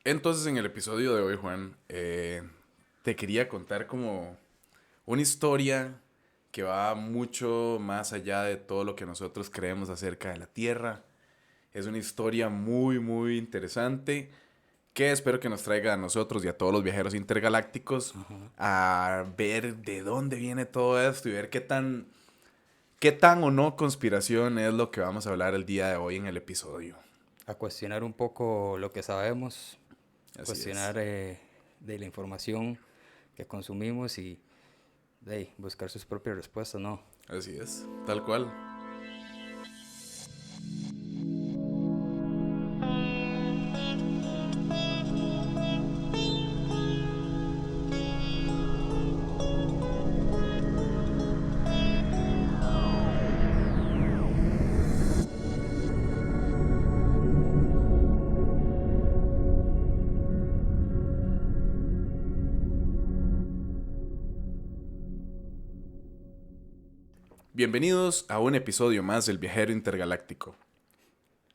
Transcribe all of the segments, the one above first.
Entonces, en el episodio de hoy, Juan, te quería contar como una historia que va mucho más allá de todo lo que nosotros creemos acerca de la Tierra. Es una historia muy, muy interesante que espero que nos traiga a nosotros y a todos los viajeros intergalácticos Ajá. a ver de dónde viene todo esto y ver qué tan o no conspiración es lo que vamos a hablar el día de hoy en el episodio. A cuestionar un poco lo que sabemos, Así es. cuestionar de la información que consumimos y buscar sus propias respuestas, ¿no? Así es, tal cual. Bienvenidos a un episodio más del Viajero Intergaláctico,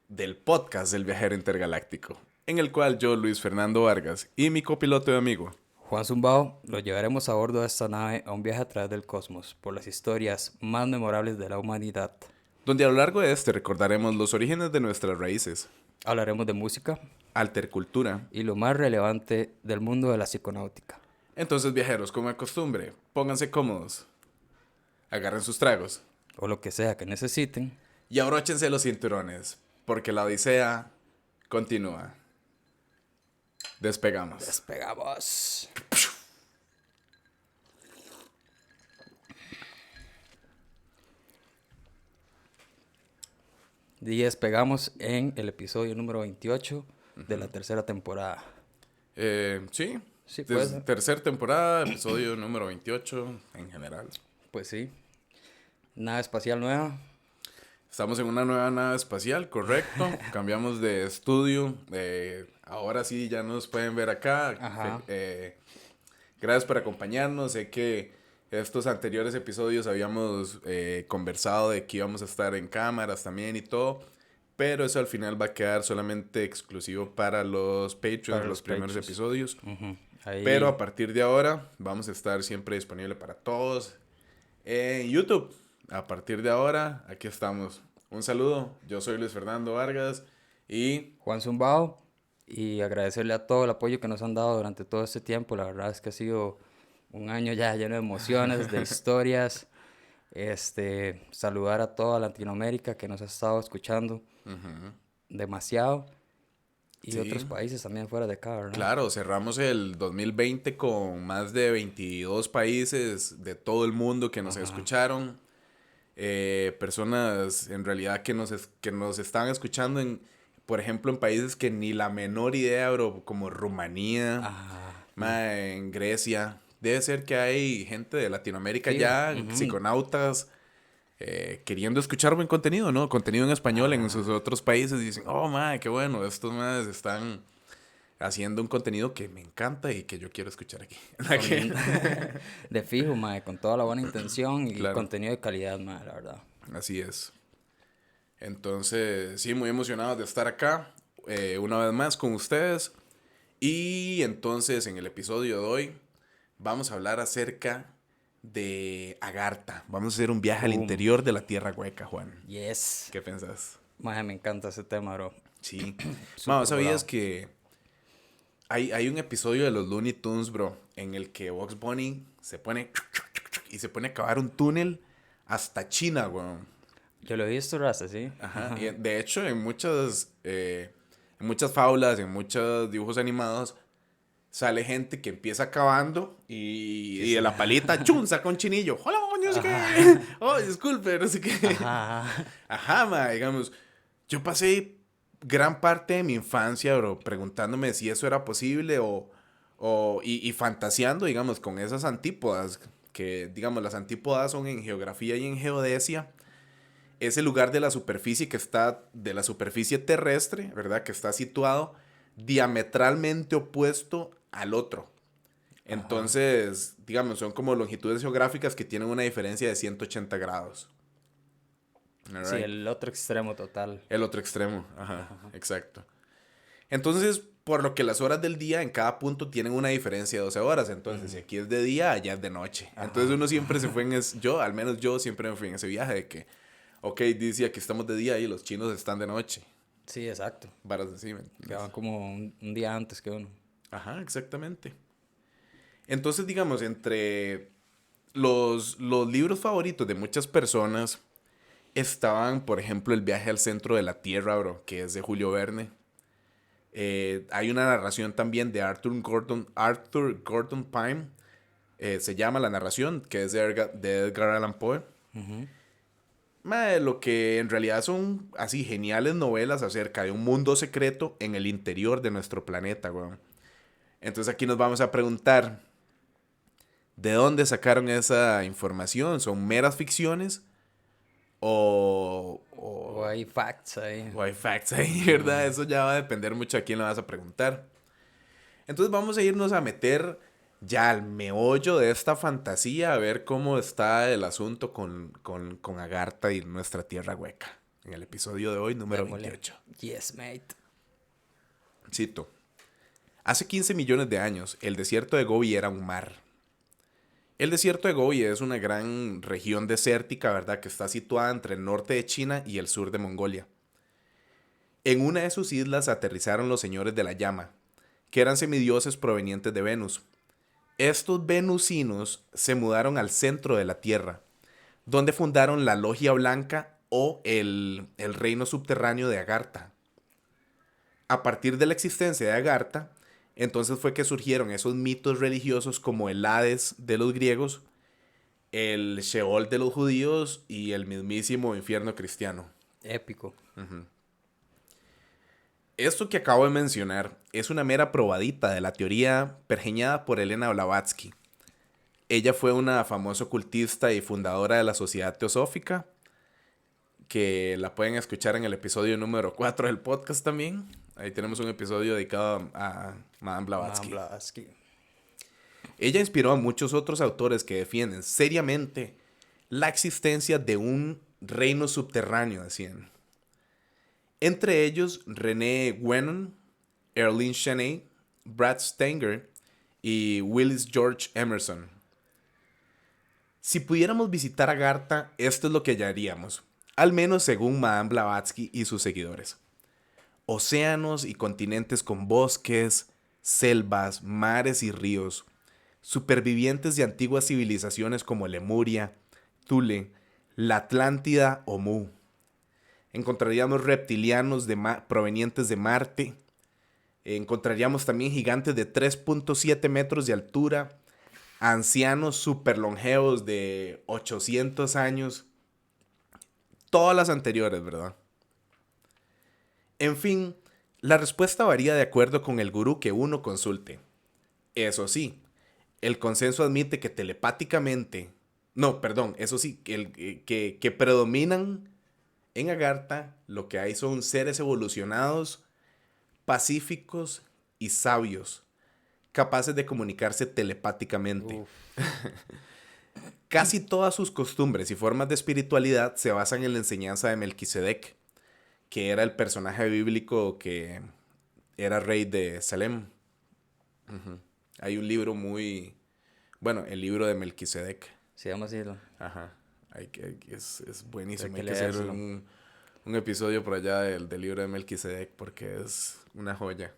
del podcast del Viajero Intergaláctico, en el cual yo, Luis Fernando Vargas, y mi copiloto y amigo, Juan Zumbao, lo llevaremos a bordo de esta nave a un viaje a través del cosmos por las historias más memorables de la humanidad. donde a lo largo de este recordaremos los orígenes de nuestras raíces, Hablaremos de música altercultura. y lo más relevante del mundo de la psiconáutica. Entonces, viajeros, como de costumbre, pónganse cómodos, agarren sus tragos O lo que sea que necesiten. y abróchense los cinturones, porque la odisea continúa. Despegamos. ¡Despegamos! Y despegamos en el episodio número 28 de la tercera temporada. Sí, Sí, pues, tercer temporada, episodio número 28 en general. pues sí. Nave espacial nueva. Estamos en una nueva nave espacial, correcto. Cambiamos de estudio. Ahora sí ya nos pueden ver acá. Ajá. Gracias por acompañarnos. Sé que estos anteriores episodios habíamos conversado de que íbamos a estar en cámaras también y todo. Pero eso al final va a quedar solamente exclusivo para los Patreons, Para los los primeros pechos. episodios. Ujú. Pero a Ahí, partir de ahora vamos a estar siempre disponible para todos en YouTube. A partir de ahora, aquí estamos. Un saludo, yo soy Luis Fernando Vargas y Juan Zumbao. Y agradecerle a todo el apoyo que nos han dado durante todo este tiempo. La verdad es que ha sido un año ya lleno de emociones, de historias. Saludar a toda Latinoamérica que nos ha estado escuchando demasiado. Y sí, otros países también fuera de acá, ¿verdad? claro, cerramos el 2020 con más de 22 países de todo el mundo que nos Ajá. escucharon. Personas en realidad que nos están escuchando por ejemplo, en países que ni la menor idea, bro, como Rumanía, Ah, en Grecia. Debe ser que hay gente de Latinoamérica sí. ya, Ujú. psiconautas, queriendo escuchar buen contenido, ¿no? Contenido en español en sus Ajá. otros países y dicen, oh, madre, qué bueno, estos madres están haciendo un contenido que me encanta y que yo quiero escuchar aquí. Con de fijo, mae, con toda la buena intención y Claro, contenido de calidad, mae, la verdad. así es. Entonces, sí, muy emocionado de estar acá una vez más con ustedes. Y entonces, en el episodio de hoy, vamos a hablar acerca de Agartha. Vamos a hacer un viaje al Boom. interior de la Tierra Hueca, Juan. Yes. ¿Qué pensás? Mae, me encanta ese tema, bro. Sí. Mano, Súper ¿sabías volado. que hay un episodio de los Looney Tunes, bro, en el que Bugs Bunny se pone y se pone a cavar un túnel hasta China, weón? Yo lo he visto, Rasta, sí. Ajá. Y de hecho, en muchas fábulas, en muchos dibujos animados, sale gente que empieza cavando Sí, y de sí. la palita, ¡chum! Saca un chinillo. ¡Hola, no sé qué! Ajá. ¡Oh, disculpe! No sé qué. Ajá. Ajá. Ajá, ma, digamos. Yo pasé gran parte de mi infancia, bro, preguntándome si eso era posible y fantaseando, digamos, con esas antípodas. Que, digamos, las antípodas son en geografía y en geodesia. Ese lugar de la superficie que está, de la superficie terrestre, ¿verdad? Que está situado diametralmente opuesto al otro. Ajá. Entonces, digamos, son como longitudes geográficas que tienen una diferencia de 180 grados. All Sí, right. el otro extremo total. El otro extremo, ajá, Ajá. exacto. Entonces, Por lo que las horas del día en cada punto tienen una diferencia de 12 horas. Entonces, si aquí es de día, allá es de noche. Ajá. Entonces uno siempre se fue en al menos yo siempre me fui en ese viaje de que, ok, dice aquí estamos de día y los chinos están de noche. Sí, exacto. Varas así, ¿me entiendes? Quedaban como un día antes que uno. Ajá, exactamente. Entonces, digamos, entre los libros favoritos de muchas personas estaban, por ejemplo, El viaje al centro de la Tierra, bro, que es de Julio Verne. Hay una narración también de Arthur Gordon Pym. Se llama la narración, que es de Edgar Allan Poe. Lo que en realidad son así geniales novelas acerca de un mundo secreto en el interior de nuestro planeta, weón. Entonces aquí nos vamos a preguntar, ¿de dónde sacaron esa información? ¿Son meras ficciones? O hay facts ahí. O hay facts ahí, ¿verdad? Eso ya va a depender mucho a quién le vas a preguntar. Entonces vamos a irnos a meter ya al meollo de esta fantasía, a ver cómo está el asunto con Agartha y nuestra tierra hueca. En el episodio de hoy, número Démosle. 28. Yes, mate. Cito. Hace 15 millones de años, el desierto de Gobi era un mar. El desierto de Gobi es una gran región desértica, ¿verdad? Que está situada entre el norte de China y el sur de Mongolia. En una de sus islas aterrizaron los señores de la llama, que eran semidioses provenientes de Venus. Estos venusinos se mudaron al centro de la Tierra, donde fundaron la Logia Blanca o el reino subterráneo de Agartha. A partir de la existencia de Agartha, entonces fue que surgieron esos mitos religiosos como el Hades de los griegos, el Sheol de los judíos y el mismísimo infierno cristiano. Épico. Esto que acabo de mencionar es una mera probadita de la teoría pergeñada por Elena Blavatsky. Ella fue una famosa ocultista y fundadora de la Sociedad Teosófica, que la pueden escuchar en el episodio número 4 del podcast también. Ahí tenemos un episodio dedicado a Madame Blavatsky. Ella inspiró a muchos otros autores que defienden seriamente la existencia de un reino subterráneo, decían. Entre ellos, René Guénon, Erling Cheney, Brad Stenger y Willis George Emerson. Si pudiéramos visitar Agartha, esto es lo que hallaríamos, al menos según Madame Blavatsky y sus seguidores. Océanos y continentes con bosques, selvas, mares y ríos, supervivientes de antiguas civilizaciones como Lemuria, Thule, la Atlántida o Mu. Encontraríamos reptilianos provenientes de Marte. Encontraríamos también gigantes de 3.7 metros de altura, ancianos superlongevos de 800 años. Todas las anteriores, ¿verdad? En fin, la respuesta varía de acuerdo con el gurú que uno consulte. Eso sí, el consenso admite que telepáticamente... No, perdón, eso sí, que predominan en Agartha, lo que hay son seres evolucionados, pacíficos y sabios, capaces de comunicarse telepáticamente. Casi todas sus costumbres y formas de espiritualidad se basan en la enseñanza de Melquisedec, que era el personaje bíblico que era rey de Salem. Hay un libro muy... Bueno, el libro de Melquisedec. Se llama así, ¿no? Ajá. Es buenísimo. Hay que hacer leérselo. un episodio por allá del libro de Melquisedec porque es una joya.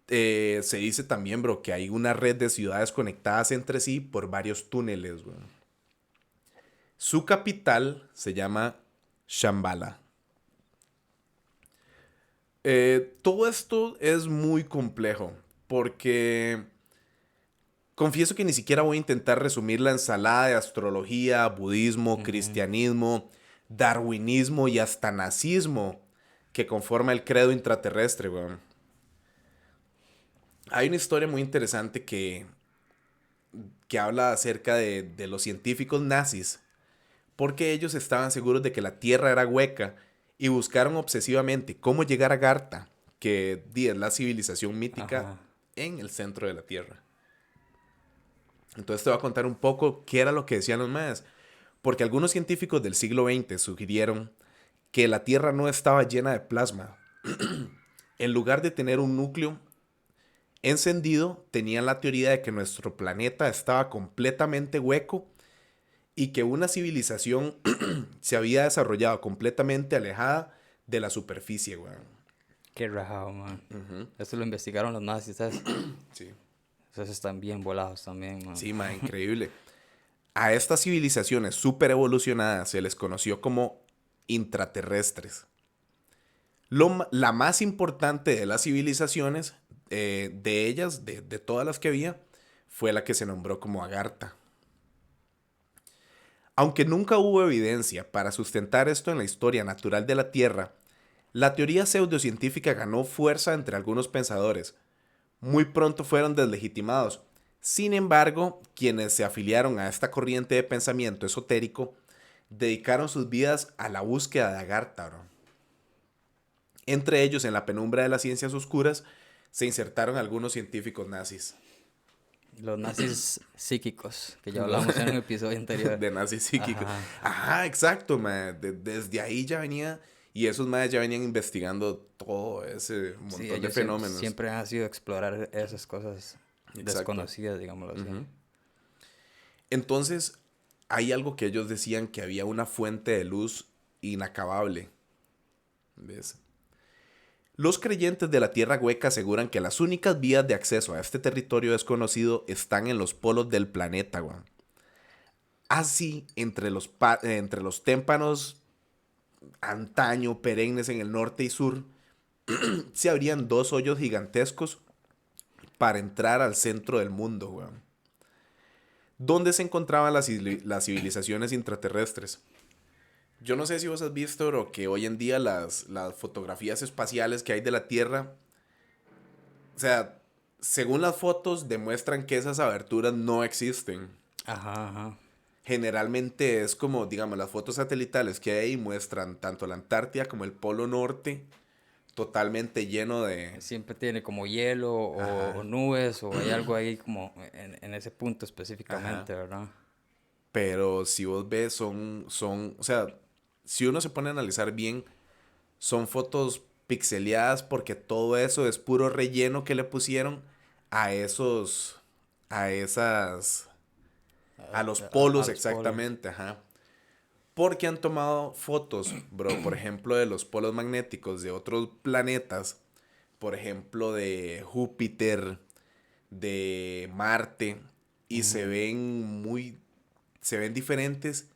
Se dice también, bro, que hay una red de ciudades conectadas entre sí por varios túneles, bro. Su capital se llama Shambhala. Todo esto es muy complejo porque confieso que ni siquiera voy a intentar resumir la ensalada de astrología, budismo, cristianismo, darwinismo y hasta nazismo que conforma el credo intraterrestre, weón. Hay una historia muy interesante que habla acerca de los científicos nazis, porque ellos estaban seguros de que la Tierra era hueca y buscaron obsesivamente cómo llegar a Agartha, que es la civilización mítica en el centro de la Tierra. Entonces te voy a contar un poco qué era lo que decían los mayas, porque algunos científicos del siglo XX sugirieron que la Tierra no estaba llena de plasma. en lugar de tener un núcleo encendido, tenían la teoría de que nuestro planeta estaba completamente hueco y que una civilización se había desarrollado completamente alejada de la superficie, weón. Qué rajado, man. Ujú. Esto lo investigaron los nazis, ¿sabes? Sí. Esos están bien volados también, man. Sí, ma, increíble. A estas civilizaciones súper evolucionadas se les conoció como intraterrestres. La más importante de las civilizaciones, de ellas, de todas las que había, fue la que se nombró como Agartha. Aunque nunca hubo evidencia para sustentar esto en la historia natural de la Tierra, la teoría pseudocientífica ganó fuerza entre algunos pensadores. Muy pronto fueron deslegitimados. Sin embargo, quienes se afiliaron a esta corriente de pensamiento esotérico dedicaron sus vidas a la búsqueda de Agartha, bro. Entre ellos, en la penumbra de las ciencias oscuras, se insertaron algunos científicos nazis. Los nazis psíquicos, que ya hablamos en un episodio anterior. De nazis psíquicos. Ajá. Ajá, exacto, ma. Desde ahí ya venía, y esos madres ya venían investigando todo ese montón Sí, de ellos fenómenos. siempre han sido explorar esas cosas Exacto. desconocidas, digámoslo así. Ujú. Entonces, hay algo que ellos decían que había una fuente de luz inacabable. ¿Ves? Los creyentes de la Tierra Hueca aseguran que las únicas vías de acceso a este territorio desconocido están en los polos del planeta, güey. Así, entre los témpanos antaño perennes en el norte y sur, se abrían dos hoyos gigantescos para entrar al centro del mundo, güey, donde se encontraban las civilizaciones intraterrestres. Yo no sé si vos has visto, bro, que hoy en día las fotografías espaciales que hay de la Tierra, o sea, según las fotos, demuestran que esas aberturas no existen. Ajá, ajá. Generalmente es como, digamos, las fotos satelitales que hay ahí muestran tanto la Antártida como el Polo Norte totalmente lleno de... Siempre tiene como hielo o Ajá. nubes o hay algo ahí como en ese punto Ajá. específicamente, ¿verdad? Pero si vos ves, o sea, si uno se pone a analizar bien, son fotos pixeleadas porque todo eso es puro relleno que le pusieron a esos, a esas, a los A polos los polos. exactamente, ajá. Porque han tomado fotos, bro, por ejemplo, de los polos magnéticos de otros planetas, por ejemplo, de Júpiter, de Marte, y Ujú. se ven diferentes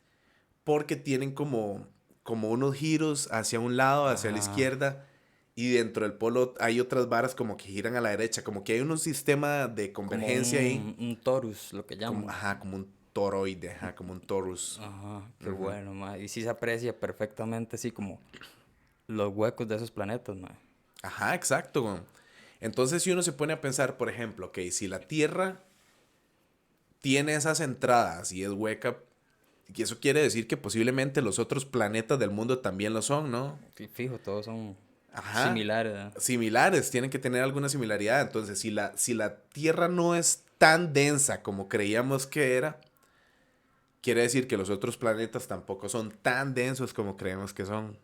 porque tienen como unos giros hacia un lado, hacia la Ajá. izquierda, y dentro del polo hay otras varas como que giran a la derecha, como que hay un sistema de Como convergencia ahí, un torus, lo que como, llaman. ajá, como un toroide, ajá, como un torus. Ajá, qué Ujú. bueno, ma. Y sí se aprecia perfectamente así como los huecos de esos planetas, ma. Ajá, exacto, güey. Entonces, si uno se pone a pensar, por ejemplo, que si la Tierra tiene esas entradas y es hueca, y eso quiere decir que posiblemente los otros planetas del mundo también lo son, ¿no? Fijo, todos son Ajá. similares, ¿verdad? Similares, tienen que tener alguna similaridad. Entonces, si la Tierra no es tan densa como creíamos que era, quiere decir que los otros planetas tampoco son tan densos como creemos que son.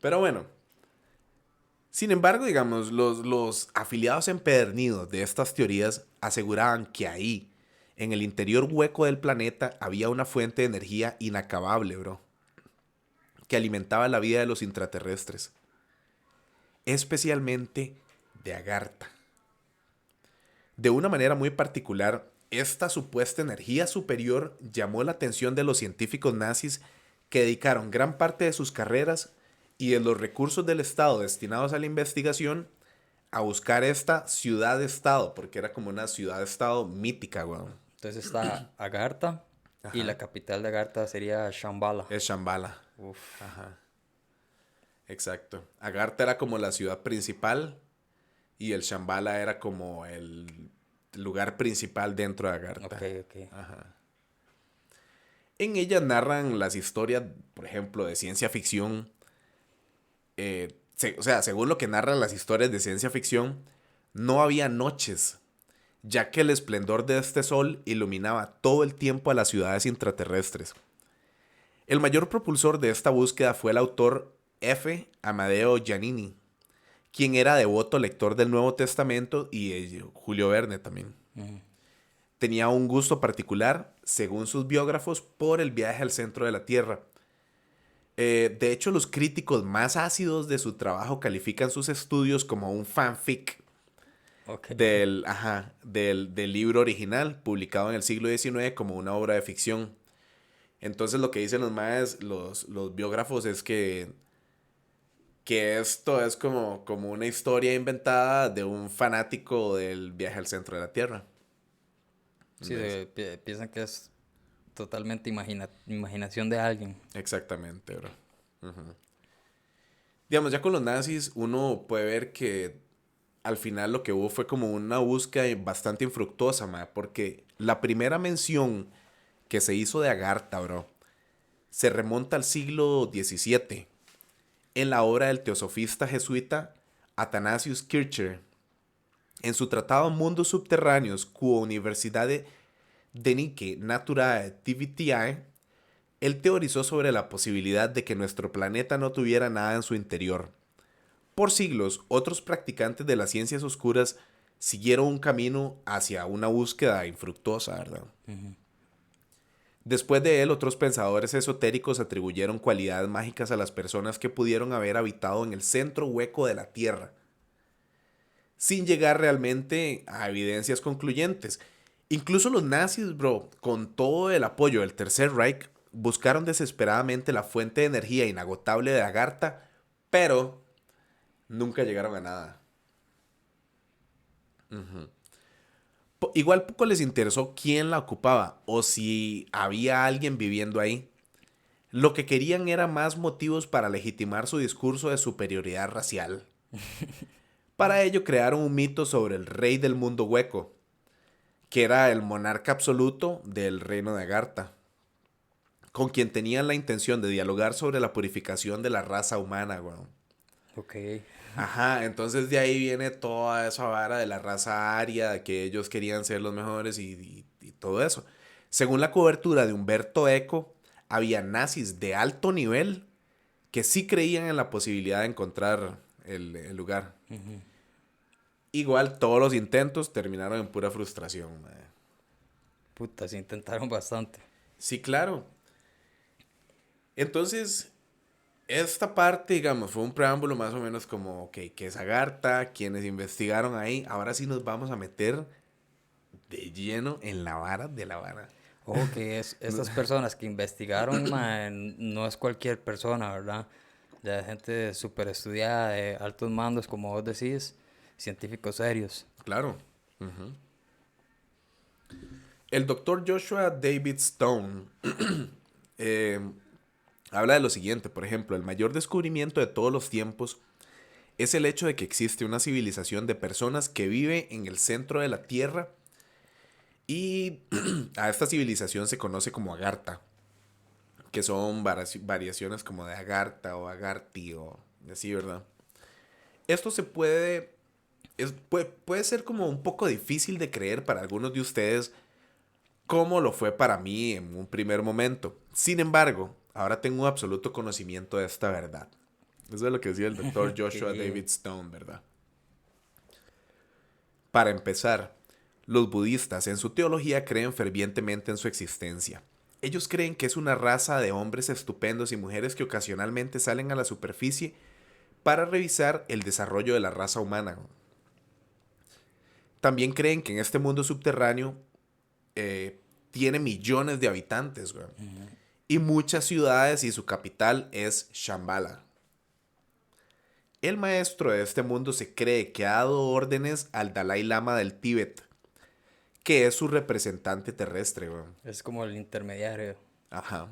Pero bueno, sin embargo, digamos, los afiliados empedernidos de estas teorías aseguraban que ahí, en el interior hueco del planeta, había una fuente de energía inacabable, bro, que alimentaba la vida de los intraterrestres, especialmente de Agartha. De una manera muy particular, esta supuesta energía superior llamó la atención de los científicos nazis que dedicaron gran parte de sus carreras y de los recursos del Estado destinados a la investigación a buscar esta ciudad-estado, porque era como una ciudad-estado mítica, weón. Entonces está Agartha y la Ajá. capital de Agartha sería Shambhala. Es Shambhala. Uf, Ajá. Exacto. Agartha era como la ciudad principal y el Shambhala era como el lugar principal dentro de ok, Agartha. ok. Ajá. En ella narran las historias, por ejemplo, de ciencia ficción. O sea, según lo que narran las historias de ciencia ficción, no había noches, ya que el esplendor de este sol iluminaba todo el tiempo a las ciudades intraterrestres. El mayor propulsor de esta búsqueda fue el autor F. Amadeo Giannini, quien era devoto lector del Nuevo Testamento, y Julio Verne también. Ujú. Tenía un gusto particular, según sus biógrafos, por el viaje al centro de la Tierra. De hecho, los críticos más ácidos de su trabajo califican sus estudios como un fanfic Ok. del libro original, publicado en el siglo XIX como una obra de ficción. Entonces lo que dicen los biógrafos es que esto es como una historia inventada de un fanático del viaje al centro de la Tierra. Sí, ¿Ves? piensan que es totalmente imaginación de alguien. Exactamente, bro. Ujú. Digamos, ya con los nazis uno puede ver que al final lo que hubo fue como una búsqueda bastante infructuosa, ma, porque la primera mención que se hizo de Agartha, bro, se remonta al siglo XVII, en la obra del teosofista jesuita Athanasius Kircher. En su tratado Mundos Subterráneos, Quo Universitate Denique Naturae Divitiae, él teorizó sobre la posibilidad de que nuestro planeta no tuviera nada en su interior. Por siglos, otros practicantes de las ciencias oscuras siguieron un camino hacia una búsqueda infructuosa, ¿verdad? Ujú. Después de él, otros pensadores esotéricos atribuyeron cualidades mágicas a las personas que pudieron haber habitado en el centro hueco de la Tierra, sin llegar realmente a evidencias concluyentes. Incluso los nazis, bro, con todo el apoyo del Tercer Reich, buscaron desesperadamente la fuente de energía inagotable de Agartha, pero nunca llegaron a nada. Igual poco les interesó quién la ocupaba o si había alguien viviendo ahí. Lo que querían era más motivos para legitimar su discurso de superioridad racial. Para ello crearon un mito sobre el rey del mundo hueco, que era el monarca absoluto del reino de Agartha, con quien tenían la intención de dialogar sobre la purificación de la raza humana, weón. Ok. Ajá, entonces de ahí viene toda esa vara de la raza aria, de que ellos querían ser los mejores y todo eso. Según la cobertura de Humberto Eco, había nazis de alto nivel que sí creían en la posibilidad de encontrar el lugar. Ujú. Igual todos los intentos terminaron en pura frustración, mae. Puta, sí intentaron bastante. Sí, claro. Entonces, esta parte, digamos, fue un preámbulo más o menos como, ok, ¿qué es Agartha? ¿Quiénes investigaron ahí? Ahora sí nos vamos a meter de lleno en la vara de la vara. Ojo que estas personas que investigaron, mae, no es cualquier persona, ¿verdad? Ya es gente súper estudiada, de altos mandos, como vos decís, científicos serios. Claro. Ujú. El doctor Joshua David Stone eh, habla de lo siguiente, por ejemplo, el mayor descubrimiento de todos los tiempos es el hecho de que existe una civilización de personas que vive en el centro de la Tierra y a esta civilización se conoce como Agartha, que son variaciones como de Agartha o Agarthi o así, ¿verdad? Esto se puede ser como un poco difícil de creer para algunos de ustedes, como lo fue para mí en un primer momento. Sin embargo, ahora tengo un absoluto conocimiento de esta verdad. Eso es lo que decía el doctor Joshua Que, David Stone, ¿verdad? Para empezar, los budistas en su teología creen fervientemente en su existencia. Ellos creen que es una raza de hombres estupendos y mujeres que ocasionalmente salen a la superficie para revisar el desarrollo de la raza humana. También creen que en este mundo subterráneo tiene millones de habitantes, güey. Y muchas ciudades y su capital es Shambhala. El maestro de este mundo se cree que ha dado órdenes al Dalai Lama del Tíbet, que es su representante terrestre, güey. es como el intermediario. Ajá.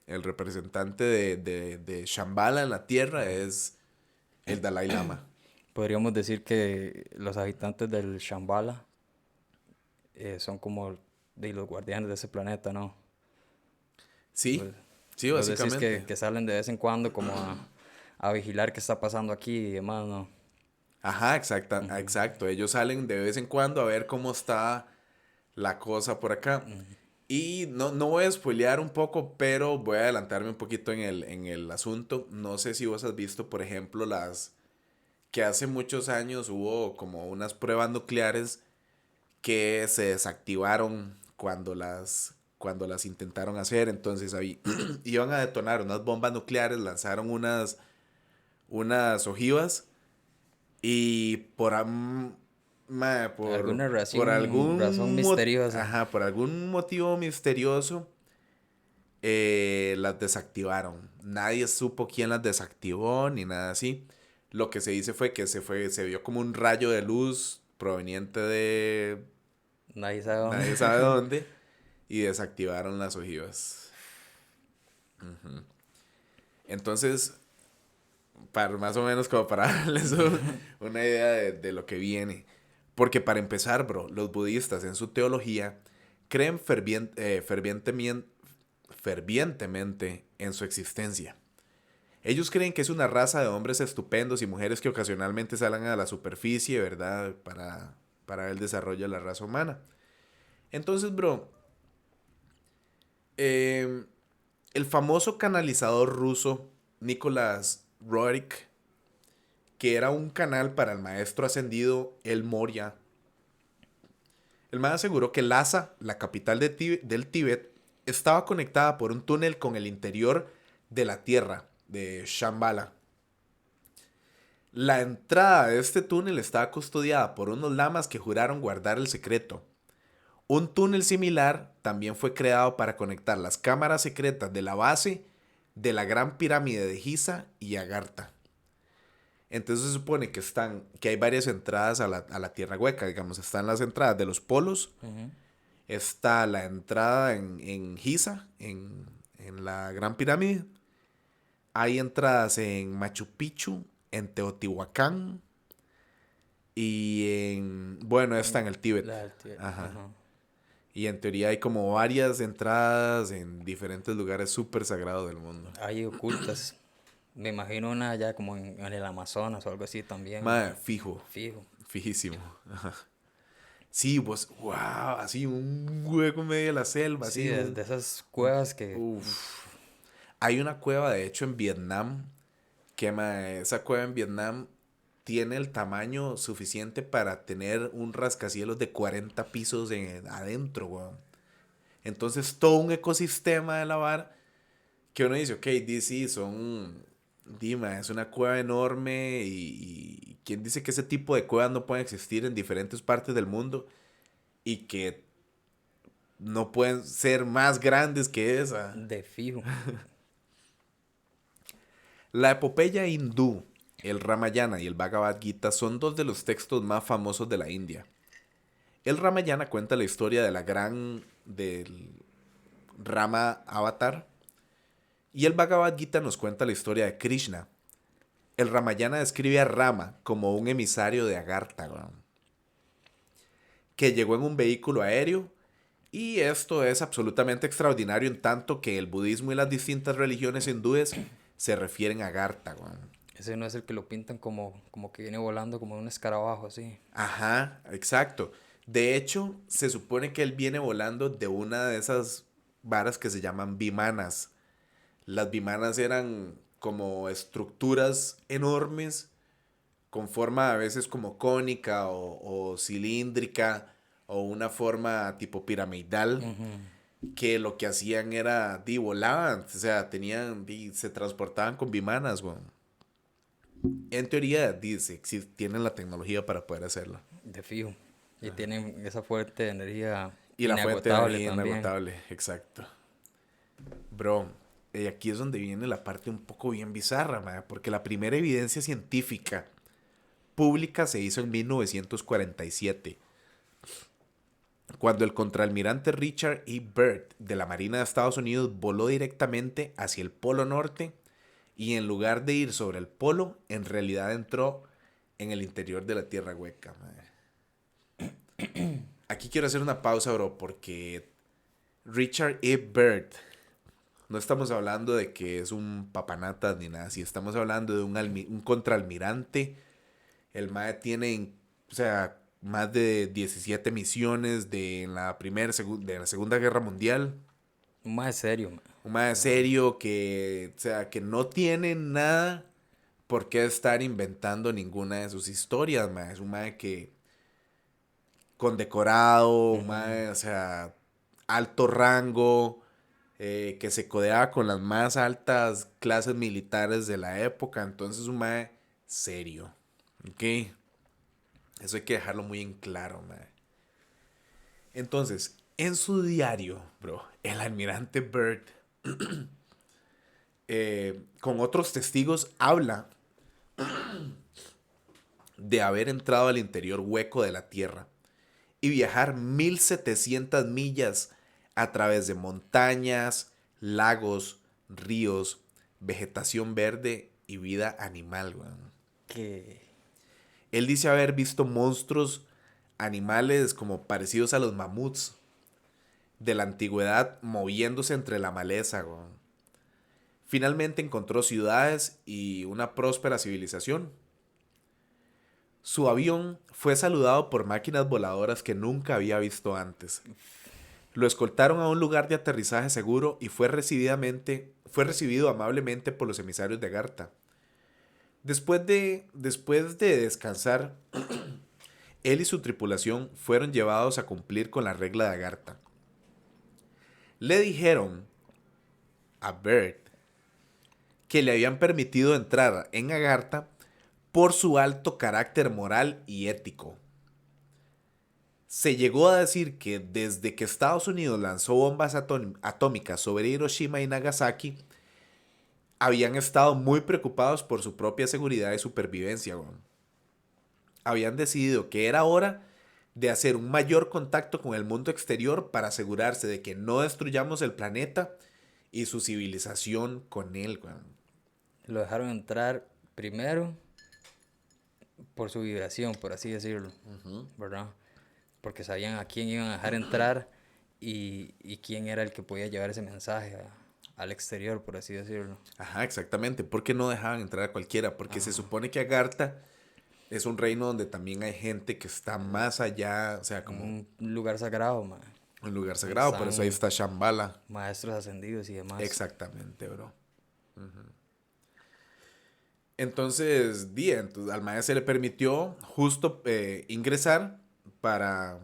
El representante de Shambhala en la Tierra es el Dalai Lama. Podríamos decir que los habitantes del Shambhala son como de los guardianes de ese planeta, ¿no? Sí, Vos, sí, vos decís básicamente. que salen de vez en cuando como a vigilar qué está pasando aquí y demás, ¿no? Ajá, exacto. Ellos salen de vez en cuando a ver cómo está la cosa por acá. Y no voy a spoilear un poco, pero voy a adelantarme un poquito en el asunto. No sé si vos has visto, por ejemplo, que hace muchos años hubo como unas pruebas nucleares que se desactivaron cuando las intentaron hacer. Entonces ahí iban a detonar unas bombas nucleares, lanzaron unas ojivas y Alguna por razón misteriosa. ajá, por algún motivo misterioso las desactivaron. Nadie supo quién las desactivó ni nada así. Lo que se dice fue que se vio como un rayo de luz proveniente de Nadie sabe dónde. nadie sabe dónde y desactivaron las ojivas. Entonces, para más o menos como para darles una idea de lo que viene. Porque para empezar, bro, los budistas en su teología creen fervientemente en su existencia. Ellos creen que es una raza de hombres estupendos y mujeres que ocasionalmente salen a la superficie, ¿verdad? Para el desarrollo de la raza humana. Entonces, bro, el famoso canalizador ruso Nicolás Roerich, que era un canal para el maestro ascendido El Moria, el man aseguró que Lhasa, la capital del Tíbet, estaba conectada por un túnel con el interior de la tierra de Shambhala. La entrada de este túnel estaba custodiada por unos lamas que juraron guardar el secreto. Un túnel similar también fue creado para conectar las cámaras secretas de la base de la Gran Pirámide de Giza y Agartha. Entonces se supone que hay varias entradas a la Tierra Hueca, digamos, están las entradas de los polos, está la entrada en Giza, en la Gran Pirámide, hay entradas en Machu Picchu, en Teotihuacán y está en el Tíbet. Ajá. Ajá. Y en teoría hay como varias entradas en diferentes lugares súper sagrados del mundo. Hay ocultas. Me imagino una allá como en el Amazonas o algo así también. Madre, fijo. Fijo. Fijísimo. Ajá. Sí, pues, wow, así un hueco en medio de la selva, Sí, así. de esas cuevas que... Uf. Hay una cueva, de hecho, en Vietnam, que esa cueva en Vietnam tiene el tamaño suficiente para tener un rascacielos de 40 pisos adentro, weón. Entonces, todo un ecosistema de la vara que uno dice, ok, DC Dima, es una cueva enorme y ¿quién dice que ese tipo de cuevas no pueden existir en diferentes partes del mundo y que no pueden ser más grandes que esa? De fijo. La epopeya hindú, el Ramayana y el Bhagavad Gita son dos de los textos más famosos de la India. El Ramayana cuenta la historia del Rama Avatar y el Bhagavad Gita nos cuenta la historia de Krishna. El Ramayana describe a Rama como un emisario de Agartha, que llegó en un vehículo aéreo, y esto es absolutamente extraordinario en tanto que el budismo y las distintas religiones hindúes se refieren a Agartha. Ese no es el que lo pintan como que viene volando como un escarabajo así. Ajá, exacto. De hecho, se supone que él viene volando de una de esas varas que se llaman vimanas. Las vimanas eran como estructuras enormes con forma a veces como cónica o cilíndrica o una forma tipo piramidal, que lo que hacían era, volaban, o sea, se transportaban con vimanas, güey. En teoría, dice, sí, tienen la tecnología para poder hacerlo. De fijo. Y tienen esa fuerte energía Y la fuente de inagotable energía también. inagotable, exacto. Bro, aquí es donde viene la parte un poco bien bizarra, man, porque la primera evidencia científica pública se hizo en 1947, cuando el contraalmirante Richard E. Byrd de la Marina de Estados Unidos voló directamente hacia el Polo Norte y en lugar de ir sobre el polo, en realidad entró en el interior de la Tierra Hueca. Aquí quiero hacer una pausa, bro, porque Richard E. Byrd, no estamos hablando de que es un papanatas ni nada así, estamos hablando de un contraalmirante. El MAE tiene, o sea, más de 17 misiones de la Segunda Guerra Mundial. Más serio, man. Un MAE serio que, o sea, que no tiene nada por qué estar inventando ninguna de sus historias, mae. Es un mae que condecorado, un mae, o sea, alto rango, que se codeaba con las más altas clases militares de la época. Entonces, un mae serio, ¿ok? Eso hay que dejarlo muy en claro, mae. Entonces, en su diario, bro, el almirante Byrd, con otros testigos, habla de haber entrado al interior hueco de la Tierra y viajar 1700 millas a través de montañas, lagos, ríos, vegetación verde y vida animal, weón. Que... Él dice haber visto monstruos, animales como parecidos a los mamuts de la antigüedad moviéndose entre la maleza, weón. Finalmente encontró ciudades y una próspera civilización. Su avión fue saludado por máquinas voladoras que nunca había visto antes. Lo escoltaron a un lugar de aterrizaje seguro y fue recibido amablemente por los emisarios de Agartha. Después de descansar, él y su tripulación fueron llevados a cumplir con la regla de Agartha. Le dijeron a Byrd que le habían permitido entrar en Agartha por su alto carácter moral y ético. Se llegó a decir que desde que Estados Unidos lanzó bombas atómicas sobre Hiroshima y Nagasaki, habían estado muy preocupados por su propia seguridad y supervivencia. Weón. Habían decidido que era hora de hacer un mayor contacto con el mundo exterior para asegurarse de que no destruyamos el planeta y su civilización con él. Weón. lo dejaron entrar primero por su vibración, por así decirlo, ¿verdad? Porque sabían a quién iban a dejar entrar y quién era el que podía llevar ese mensaje al exterior, por así decirlo. Ajá, exactamente. ¿Por qué no dejaban entrar a cualquiera? Porque se supone que Agartha es un reino donde también hay gente que está más allá, o sea, como Un lugar sagrado, ma. un lugar sagrado. Por eso ahí está Shambhala. Maestros ascendidos y demás. Exactamente, bro. Entonces, al maestro se le permitió justo ingresar para, o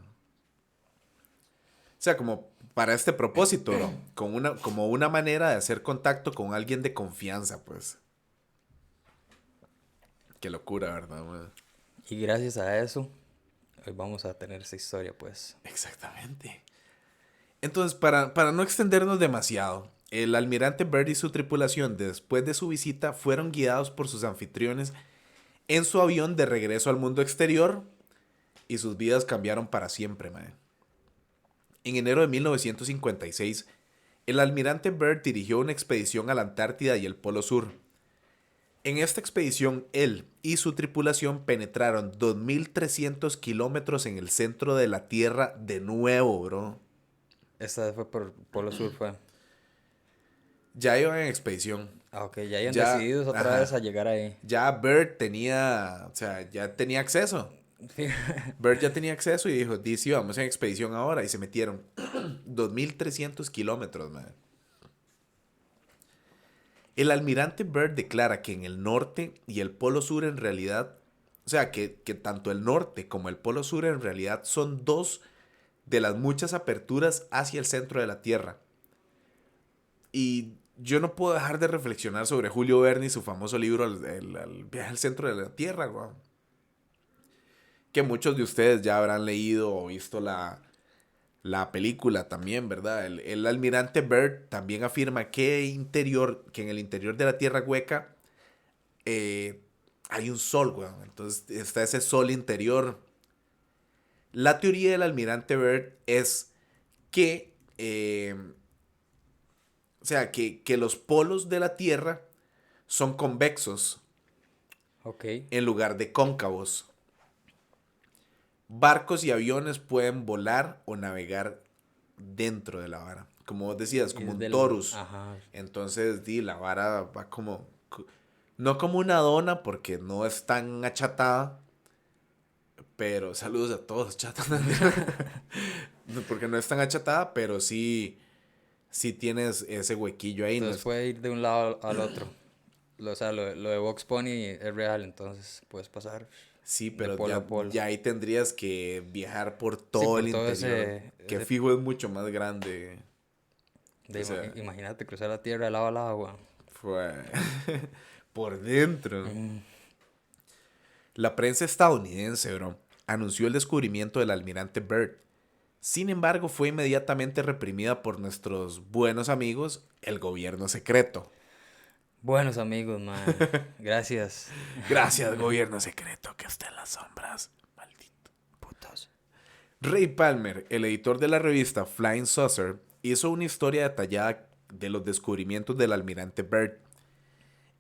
sea, como para este propósito, bro. Como una manera de hacer contacto con alguien de confianza, pues. Qué locura, ¿verdad, man? Y gracias a eso, hoy vamos a tener esa historia, pues. Exactamente. Entonces, para no extendernos demasiado, el almirante Byrd y su tripulación, después de su visita, fueron guiados por sus anfitriones en su avión de regreso al mundo exterior y sus vidas cambiaron para siempre, man. En enero de 1956, el almirante Byrd dirigió una expedición a la Antártida y el Polo Sur. En esta expedición, él y su tripulación penetraron 2.300 kilómetros en el centro de la Tierra de nuevo, bro. Esta vez fue por Polo Sur, fue. Ya iban en expedición. Ah, ok, ya hayan Ya, decidido otra ajá. vez a llegar ahí. Ya Byrd tenía, o sea, ya tenía acceso. Byrd ya tenía acceso y dijo, sí, vamos en expedición ahora. Y se metieron 2.300 kilómetros, man. El almirante Byrd declara que en el norte y el polo sur en realidad, o sea, que tanto el norte como el polo sur en realidad son dos de las muchas aperturas hacia el centro de la Tierra. Y yo no puedo dejar de reflexionar sobre Julio Verne y su famoso libro El viaje al centro de la Tierra, güey. Que muchos de ustedes ya habrán leído o visto la película también, ¿verdad? El almirante Byrd también afirma que en el interior de la Tierra hueca hay un sol, güey. Entonces está ese sol interior. La teoría del almirante Byrd es que, o sea, que los polos de la Tierra son convexos Ok. en lugar de cóncavos. Barcos y aviones pueden volar o navegar dentro de la vara. Como vos decías, como un torus. Ajá. Entonces, la vara va como... No como una dona porque no es tan achatada. Pero saludos a todos, chatos. Porque no es tan achatada, pero sí tienes ese huequillo ahí. Entonces puede ir de un lado al otro. O sea, lo de Box Pony es real, entonces puedes pasar Sí, de pero polo ya, a polo. ya ahí tendrías que viajar por Sí, todo por el todo interior, que ese fijo es mucho más grande. O sea, imagínate cruzar la tierra de lado a lado, weón. fue por dentro. Mm, La prensa estadounidense, bro, anunció el descubrimiento del almirante Byrd. Sin embargo, fue inmediatamente reprimida por nuestros buenos amigos, el gobierno secreto. buenos amigos, man. Gracias. Gracias, gobierno secreto, que está en las sombras. Maldito. Putos. Ray Palmer, el editor de la revista Flying Saucer, hizo una historia detallada de los descubrimientos del almirante Byrd.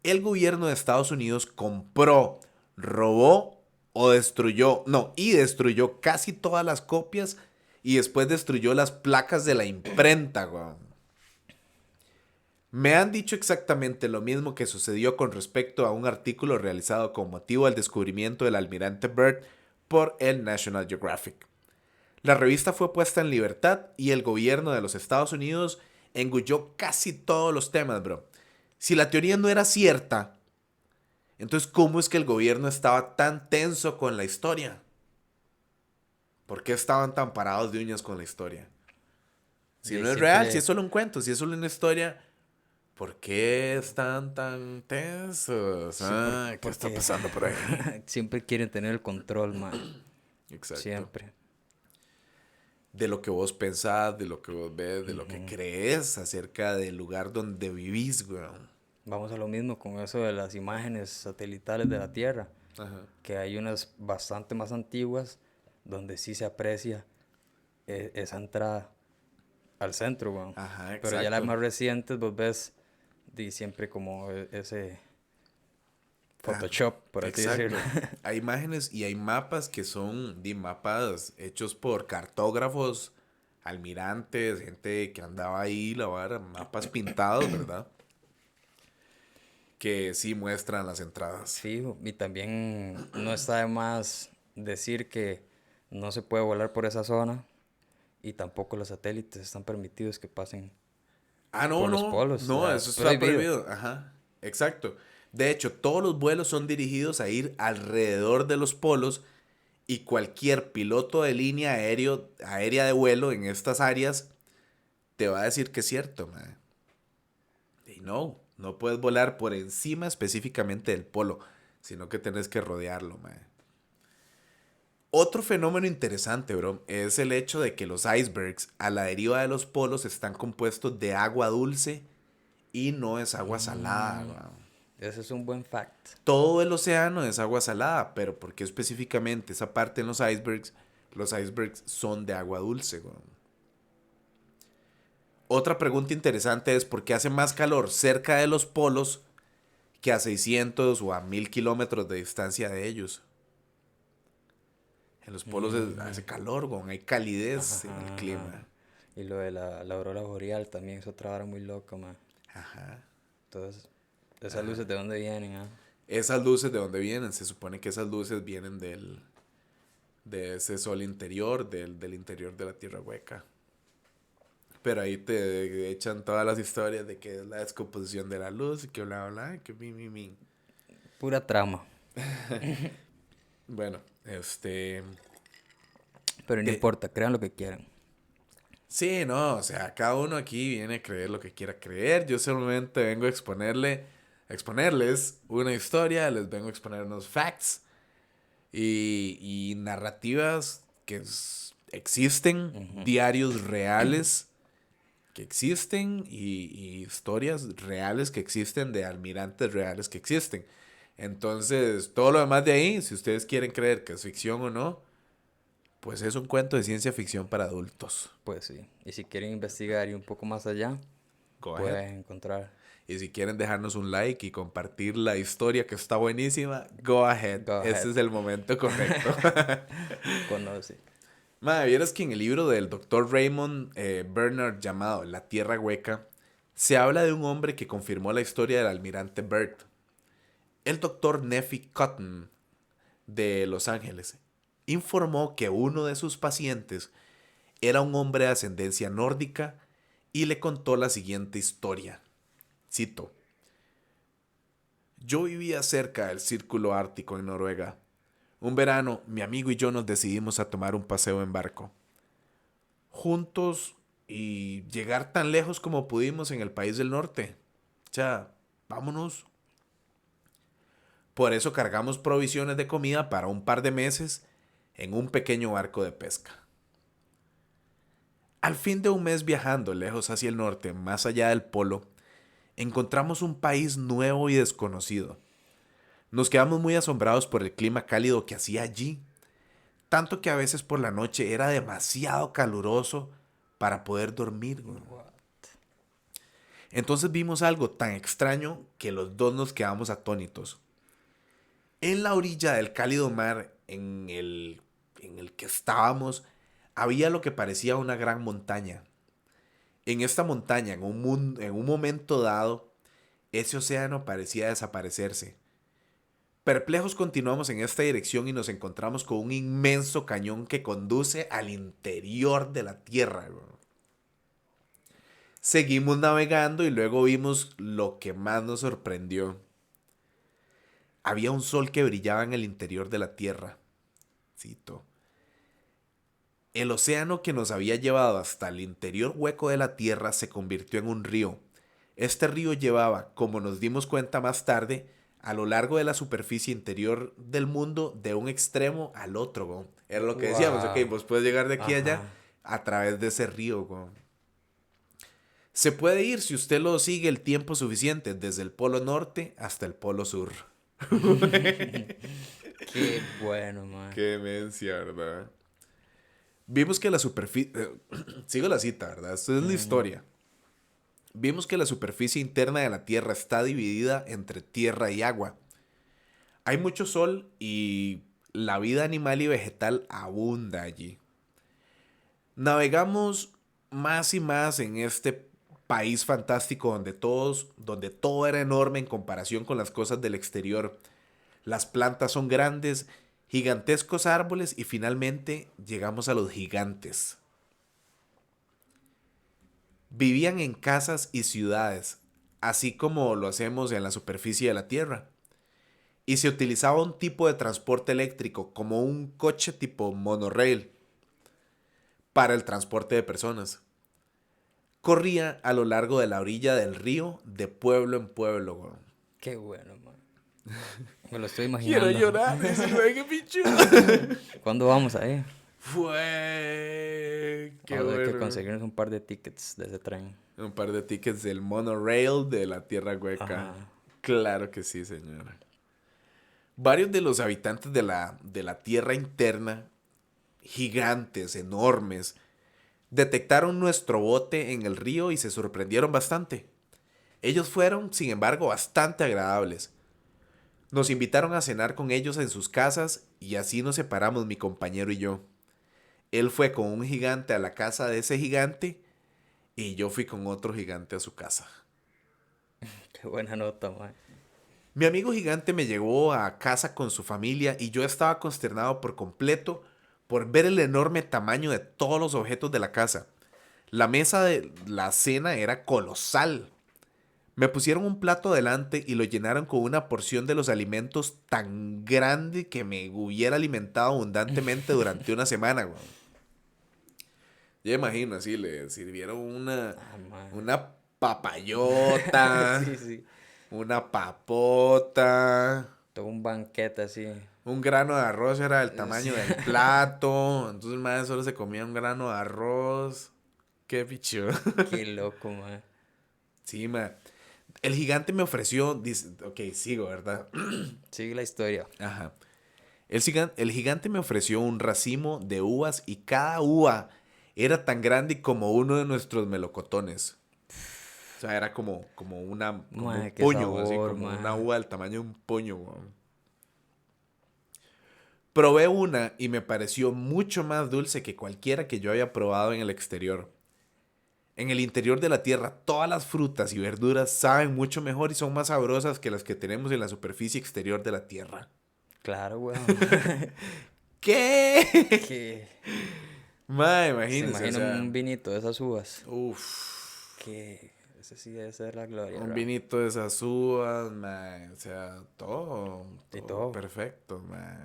El gobierno de Estados Unidos compró, robó o destruyó, no, y destruyó casi todas las copias y después destruyó las placas de la imprenta, weón. Me han dicho exactamente lo mismo que sucedió con respecto a un artículo realizado con motivo del descubrimiento del almirante Byrd por el National Geographic. La revista fue puesta en libertad y el gobierno de los Estados Unidos engulló casi todos los temas, bro. Si la teoría no era cierta, entonces ¿cómo es que el gobierno estaba tan tenso con la historia? ¿Por qué estaban tan parados de uñas con la historia? Si Y no es real, si es siempre, solo un cuento, si es solo una historia, ¿por qué están tan tensos? sí, ¿Qué está porque pasando por ahí? siempre quieren tener el control, man. Exacto. Siempre. De lo que vos pensás, de lo que vos ves, de lo que Ujú. crees acerca del lugar donde vivís, weón. Vamos a lo mismo con eso de las imágenes satelitales de la Tierra, Ajá. que hay unas bastante más antiguas donde sí se aprecia esa entrada al centro, weón. Ajá, Pero ya las exacto. más recientes vos ves siempre como ese Ah, Photoshop, por así decirlo. exacto. Hay imágenes y hay mapas que son mapas hechos por cartógrafos, almirantes, gente que andaba ahí, la vara, mapas pintados, ¿verdad? Que sí muestran las entradas. Fijo. Y también no está de más decir que no se puede volar por esa zona y tampoco los satélites están permitidos que pasen Ah, no, por los no, polos. O no, sea, eso es está prohibido. prohibido. Ajá, exacto. De hecho, todos los vuelos son dirigidos a ir alrededor de los polos y cualquier piloto de línea aérea de vuelo en estas áreas te va a decir que es cierto, man. Y no puedes volar por encima específicamente del polo, sino que tenés que rodearlo, man. Otro fenómeno interesante, bro, es el hecho de que los icebergs a la deriva de los polos están compuestos de agua dulce y no es agua salada, Mm, weón. ese es un buen fact. Todo el océano es agua salada, pero ¿por qué específicamente esa parte en los icebergs? Los icebergs son de agua dulce, weón. Otra pregunta interesante es por qué hace más calor cerca de los polos que a 600 o a 1000 kilómetros de distancia de ellos. En los polos Mm, hace calor, weón, hay ajá, calidez en el ajá, ajá. clima. Y lo de la aurora boreal también es otra hora muy loca, man. Ajá. Entonces, ¿esas luces de dónde vienen, ah? Esas luces de dónde vienen, se supone que esas luces vienen de ese sol interior, del interior de la tierra hueca. Pero ahí te echan todas las historias de que es la descomposición de la luz y que bla, bla, bla, que mi. Pura trama. Bueno, Pero no eh, importa, crean lo que quieran. sí, no, o sea, cada uno aquí viene a creer lo que quiera creer. Yo solamente vengo a exponerles una historia, les vengo a exponer unos facts y narrativas que existen, Ujú. diarios reales que existen y historias reales que existen de almirantes reales que existen. Entonces, todo lo demás de ahí, si ustedes quieren creer que es ficción o no, pues es un cuento de ciencia ficción para adultos. Pues sí. Y si quieren investigar y un poco más allá, Go ahead. pueden encontrar. Y si quieren dejarnos un like y compartir la historia que está buenísima, go ahead. Go Este ahead. es el momento correcto. Conoce. Madre, vieras que en el libro del doctor Raymond Bernard llamado La Tierra Hueca, se habla de un hombre que confirmó la historia del almirante Byrd. El doctor Nephi Cotton, de Los Ángeles, informó que uno de sus pacientes era un hombre de ascendencia nórdica y le contó la siguiente historia. Cito. Yo vivía cerca del Círculo Ártico en Noruega. Un verano, mi amigo y yo nos decidimos a tomar un paseo en barco. Juntos y llegar tan lejos como pudimos en el país del norte. O sea, vámonos. Por eso cargamos provisiones de comida para un par de meses en un pequeño barco de pesca. Al fin de un mes viajando lejos hacia el norte, más allá del polo, encontramos un país nuevo y desconocido. Nos quedamos muy asombrados por el clima cálido que hacía allí, tanto que a veces por la noche era demasiado caluroso para poder dormir. Entonces vimos algo tan extraño que los dos nos quedamos atónitos. En la orilla del cálido mar en el que estábamos, había lo que parecía una gran montaña. En esta montaña, en un momento dado, ese océano parecía desaparecerse. Perplejos continuamos en esta dirección y nos encontramos con un inmenso cañón que conduce al interior de la Tierra. Seguimos navegando y luego vimos lo que más nos sorprendió. Había un sol que brillaba en el interior de la Tierra. Cito. El océano que nos había llevado hasta el interior hueco de la Tierra se convirtió en un río. Este río llevaba, como nos dimos cuenta más tarde, a lo largo de la superficie interior del mundo de un extremo al otro, güey. Era lo que decíamos, ok, vos puedes llegar de aquí a allá a través de ese río, güey. Se puede ir si usted lo sigue el tiempo suficiente, desde el polo norte hasta el polo sur. Qué bueno, man. Qué demencia, ¿verdad? Vimos que la superficie... sigo la cita, ¿verdad? Esto es la historia. Vimos que la superficie interna de la Tierra está dividida entre tierra y agua. Hay mucho sol y la vida animal y vegetal abunda allí. Navegamos más y más en este país fantástico donde todo era enorme en comparación con las cosas del exterior. Las plantas son grandes, gigantescos árboles y finalmente llegamos a los gigantes. Vivían en casas y ciudades, así como lo hacemos en la superficie de la Tierra. Y se utilizaba un tipo de transporte eléctrico, como un coche tipo monorail, para el transporte de personas. Corría a lo largo de la orilla del río, de pueblo en pueblo, güey. Qué bueno, man. Me lo estoy imaginando. Quiero llorar, dice, güey, qué pichu. ¿Cuándo vamos ahí? Qué Vamos a tener que bueno. conseguirnos un par de tickets de ese tren. Un par de tickets del monorail de la Tierra Hueca. Ajá. Claro que sí, señora. Varios de los habitantes de la Tierra interna, gigantes, enormes, detectaron nuestro bote en el río y se sorprendieron bastante. Ellos fueron, sin embargo, bastante agradables. Nos invitaron a cenar con ellos en sus casas y así nos separamos mi compañero y yo. Él fue con un gigante a la casa de ese gigante y yo fui con otro gigante a su casa. Qué buena nota, man. Mi amigo gigante me llevó a casa con su familia y yo estaba consternado por completo por ver el enorme tamaño de todos los objetos de la casa. La mesa de la cena era colosal. Me pusieron un plato delante y lo llenaron con una porción de los alimentos tan grande que me hubiera alimentado abundantemente durante una semana, güey. Yo imagino así, le sirvieron una papayota, Sí. una papota, Todo un banquete así. un grano de arroz era del tamaño del plato, entonces más solo se comía un grano de arroz. Qué picho. Qué loco, man. Sí, ma. El gigante me ofreció, dice, ok, sigo, ¿verdad? Sigue la historia. Ajá. El gigante me ofreció un racimo de uvas y cada uva era tan grande como uno de nuestros melocotones. O sea, era como un Mae, qué puño, así, sabor, como mae. una uva del tamaño de un puño, weón. Probé una y me pareció mucho más dulce que cualquiera que yo haya probado en el exterior. En el interior de la Tierra, todas las frutas y verduras saben mucho mejor y son más sabrosas que las que tenemos en la superficie exterior de la Tierra. Claro, weón. ¿Qué? Que Mae, se imagínese, imagina o sea, un vinito de esas uvas. uf. Que ese sí debe ser la gloria, Un bro. vinito de esas uvas, mae. O sea, Y todo todo. perfecto, mae.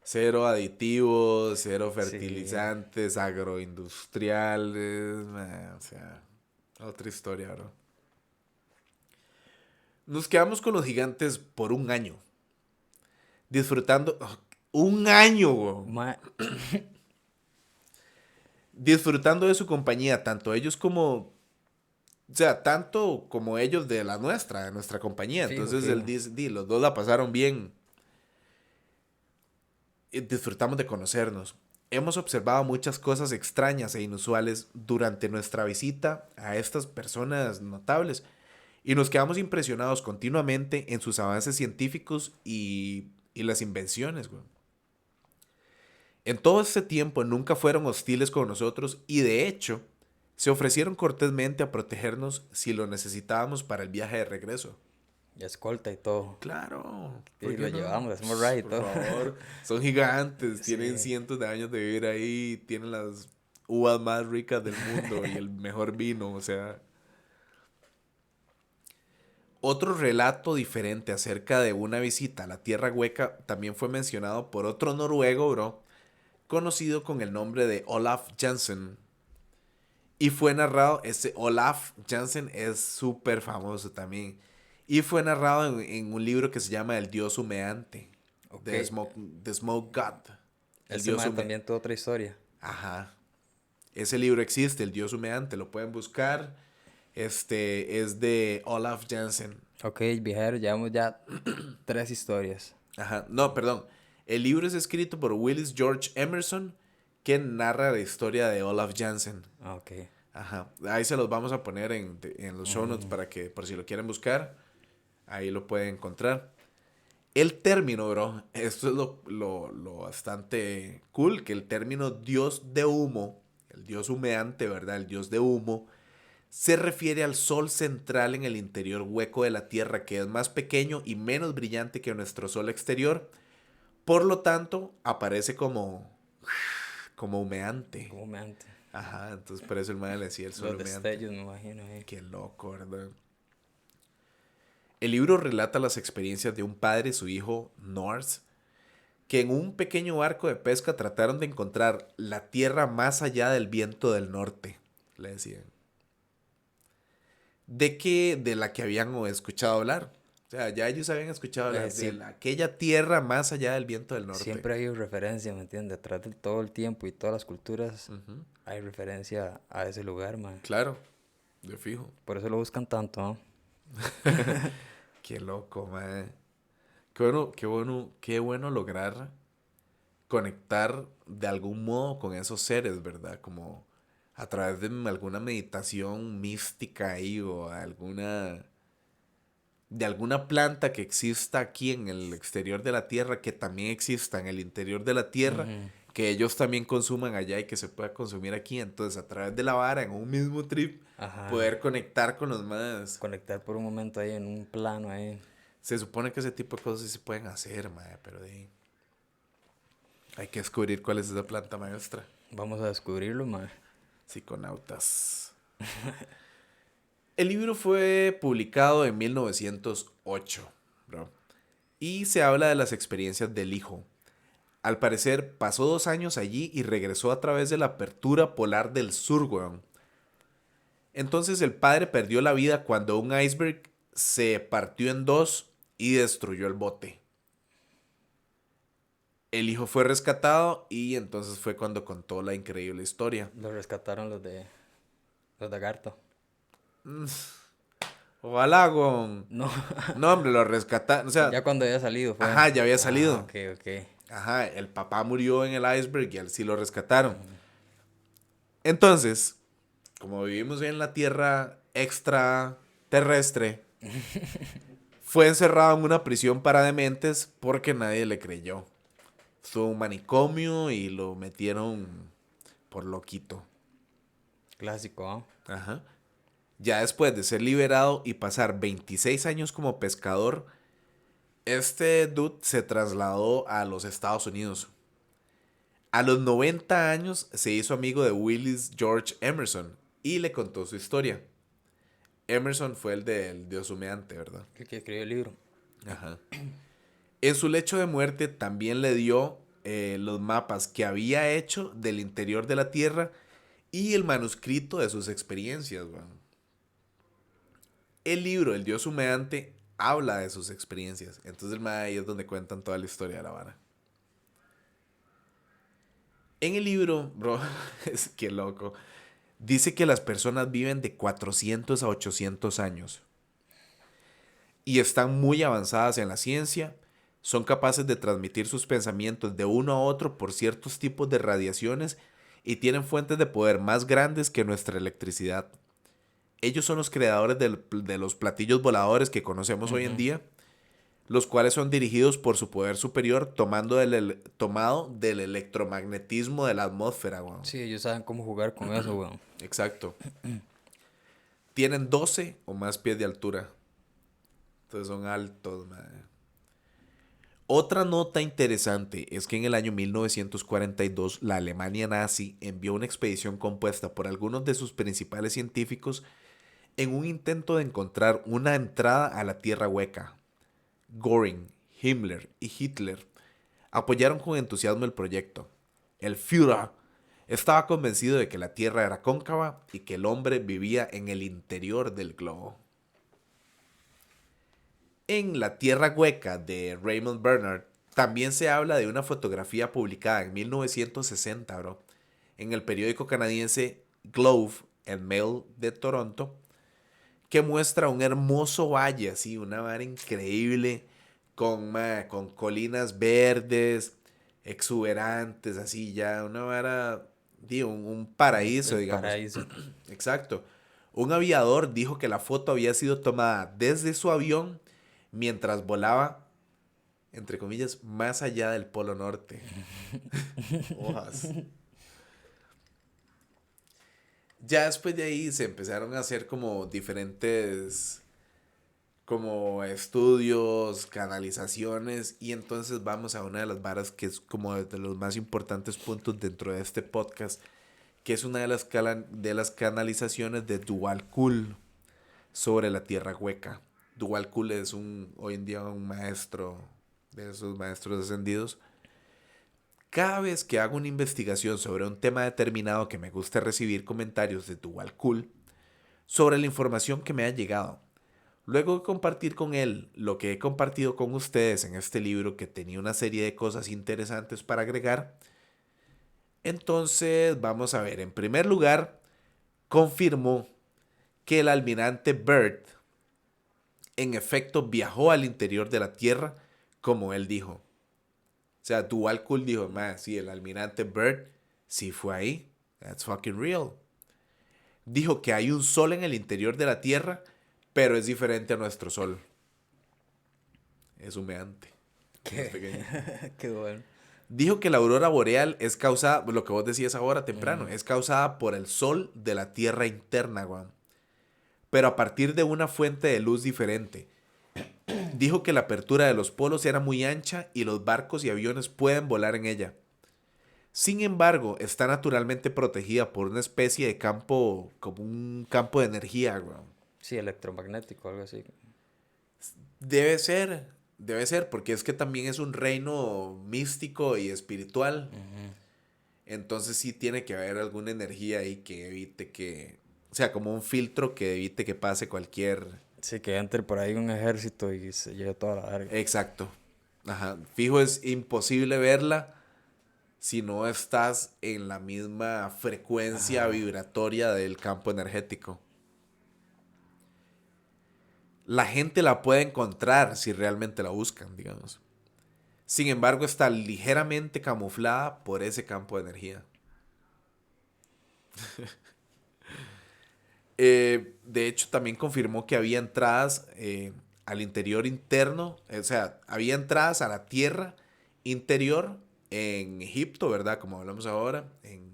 Cero aditivos, cero Sí. fertilizantes, agroindustriales, mae. O sea, otra historia, bro. Nos quedamos con los gigantes por un año. Disfrutando. Un año, weón. Ma- Disfrutando de su compañía, tanto ellos como. O sea, tanto como ellos de la nuestra, de nuestra compañía. Fijo, Entonces él fijo. dice, los dos la pasaron bien. Y disfrutamos de conocernos. Hemos observado muchas cosas extrañas e inusuales durante nuestra visita a estas personas notables y nos quedamos impresionados continuamente en sus avances científicos y las invenciones, güey. En todo este tiempo nunca fueron hostiles con nosotros y de hecho se ofrecieron cortésmente a protegernos si lo necesitábamos para el viaje de regreso. Y escolta y todo. Claro, ¿por Y qué lo no? llevamos, le hacemos ride y Por todo. favor, son gigantes, tienen Sí. cientos de años de vivir ahí, tienen las uvas más ricas del mundo y el mejor vino, o sea. Otro relato diferente acerca de una visita a la Tierra Hueca también fue mencionado por otro noruego, bro, conocido con el nombre de Olaf Jansen. Y fue narrado, ese Olaf Jansen es súper famoso también. Y fue narrado en un libro que se llama El Dios Humeante, Ok. The Smoke God. El Ese Dios mae Humeante. también tuvo otra historia. Ajá. Ese libro existe, El Dios Humeante, lo pueden buscar. Es de Olaf Jansen. Ok, viajero, llevamos ya 3 historias. Ajá. No, perdón. El libro es escrito por Willis George Emerson, que narra la historia de Olaf Jansen. Ah, ok. Ajá. Ahí se los vamos a poner en los show notes para que, por si lo quieren buscar, ahí lo pueden encontrar. El término, bro, esto es lo bastante cool, que el término dios de humo, el dios humeante, ¿verdad? El dios de humo, se refiere al sol central en el interior hueco de la Tierra, que es más pequeño y menos brillante que nuestro sol exterior. Por lo tanto, aparece como humeante. Como me antes. Ajá, entonces por eso el madre le decía el sol Los humeante. destellos, me imagino. Qué loco, ¿verdad? El libro relata las experiencias de un padre y su hijo, Norse, que en un pequeño barco de pesca trataron de encontrar la tierra más allá del viento del norte, le decían. De la que habían escuchado hablar. O sea, ya ellos habían escuchado hablar de Sí, aquella tierra más allá del viento del norte. siempre hay referencia, ¿me entiendes? Detrás de todo el tiempo y todas las culturas Ujú. hay referencia a ese lugar, man. Claro, de fijo. Por eso lo buscan tanto, ¿no? Qué loco, man. Qué bueno lograr conectar de algún modo con esos seres, ¿verdad? Como a través de alguna meditación mística ahí o de alguna planta que exista aquí en el exterior de la Tierra, que también exista en el interior de la Tierra, Ujú. que ellos también consuman allá y que se pueda consumir aquí. Entonces, a través de la vara, en un mismo trip, Ajá. poder conectar con los más. Conectar por un momento ahí en un plano ahí. Se supone que ese tipo de cosas sí se pueden hacer, mae, pero hay que descubrir cuál es esa planta maestra. Vamos a descubrirlo, man. Psiconautas. El libro fue publicado en 1908, bro, y se habla de las experiencias del hijo. Al parecer, pasó 2 años allí y regresó a través de la apertura polar del sur, weón. Entonces el padre perdió la vida cuando un iceberg se partió en dos y destruyó el bote. El hijo fue rescatado y entonces fue cuando contó la increíble historia. Lo rescataron los de Garto. Ojalá, weón. No, No, hombre, lo rescataron. O sea, ya cuando había salido fue. ajá, ya había Ah, salido. ok, ok. Ajá, el papá murió en el iceberg y a él sí lo rescataron. Entonces, como vivimos en la tierra extraterrestre, fue encerrado en una prisión para dementes porque nadie le creyó. Estuvo en un manicomio y lo metieron por loquito. Clásico, ¿ah? Ajá. Ya después de ser liberado y pasar 26 años como pescador, este dude se trasladó a los Estados Unidos. A los 90 años se hizo amigo de Willis George Emerson y le contó su historia. Emerson fue el del dios humeante, ¿verdad? El que escribió el libro. Ajá. En su lecho de muerte también le dio los mapas que había hecho del interior de la Tierra y el manuscrito de sus experiencias, weón. El libro, El dios humeante, habla de sus experiencias. Entonces el mae ahí es donde cuentan toda la historia de la vara. En el libro, bro, es que loco. Dice que las personas viven de 400 a 800 años y están muy avanzadas en la ciencia. Son capaces de transmitir sus pensamientos de uno a otro por ciertos tipos de radiaciones y tienen fuentes de poder más grandes que nuestra electricidad. Ellos son los creadores de los platillos voladores que conocemos hoy en día, los cuales son dirigidos por su poder superior tomado del electromagnetismo de la atmósfera, weón. Sí, ellos saben cómo jugar con eso, weón. Exacto. Tienen 12 o más pies de altura. Entonces son altos, madre. Otra nota interesante es que en el año 1942 la Alemania nazi envió una expedición compuesta por algunos de sus principales científicos en un intento de encontrar una entrada a la Tierra Hueca. Göring, Himmler y Hitler apoyaron con entusiasmo el proyecto. El Führer estaba convencido de que la Tierra era cóncava y que el hombre vivía en el interior del globo. En La Tierra Hueca de Raymond Bernard también se habla de una fotografía publicada en 1960, bro, en el periódico canadiense Globe and Mail de Toronto, que muestra un hermoso valle, así, una vara increíble, con colinas verdes, exuberantes, así ya, una vara, digo, un paraíso, El digamos. paraíso. Exacto. Un aviador dijo que la foto había sido tomada desde su avión mientras volaba, entre comillas, más allá del Polo Norte. Hojas. Ya después de ahí se empezaron a hacer como diferentes como estudios, canalizaciones y entonces vamos a una de las varas que es como de los más importantes puntos dentro de este podcast, que es una de las canalizaciones de Dual Kul sobre la Tierra Hueca. Dual Kul es hoy en día un maestro de esos maestros ascendidos. Cada vez que hago una investigación sobre un tema determinado que me gusta recibir comentarios de Dual Kul sobre la información que me ha llegado. Luego de compartir con él lo que he compartido con ustedes en este libro que tenía una serie de cosas interesantes para agregar, entonces vamos a ver, en primer lugar, confirmó que el almirante Byrd en efecto viajó al interior de la Tierra como él dijo. O sea, Dual Kul dijo, man, sí, el almirante Byrd sí fue ahí. That's fucking real. Dijo que hay un sol en el interior de la Tierra, pero es diferente a nuestro sol. Es humeante. Es pequeño. Qué bueno. Dijo que la aurora boreal es causada, lo que vos decías ahora temprano, es causada por el sol de la Tierra interna, weón. Pero a partir de una fuente de luz diferente. Dijo que la apertura de los polos era muy ancha y los barcos y aviones pueden volar en ella. Sin embargo, está naturalmente protegida por una especie de campo, como un campo de energía, weón. Sí, electromagnético, algo así. Debe ser, porque es que también es un reino místico y espiritual. Entonces sí tiene que haber alguna energía ahí que evite que, o sea, como un filtro que evite que pase cualquier... Sí, que entre por ahí un ejército y se lleve toda la verga. Exacto. Ajá. Fijo, es imposible verla si no estás en la misma frecuencia vibratoria del campo energético. La gente la puede encontrar si realmente la buscan, digamos. Sin embargo, está ligeramente camuflada por ese campo de energía. De hecho, también confirmó que había entradas al interior interno, o sea, había entradas a la tierra interior en Egipto, ¿verdad? Como hablamos ahora, en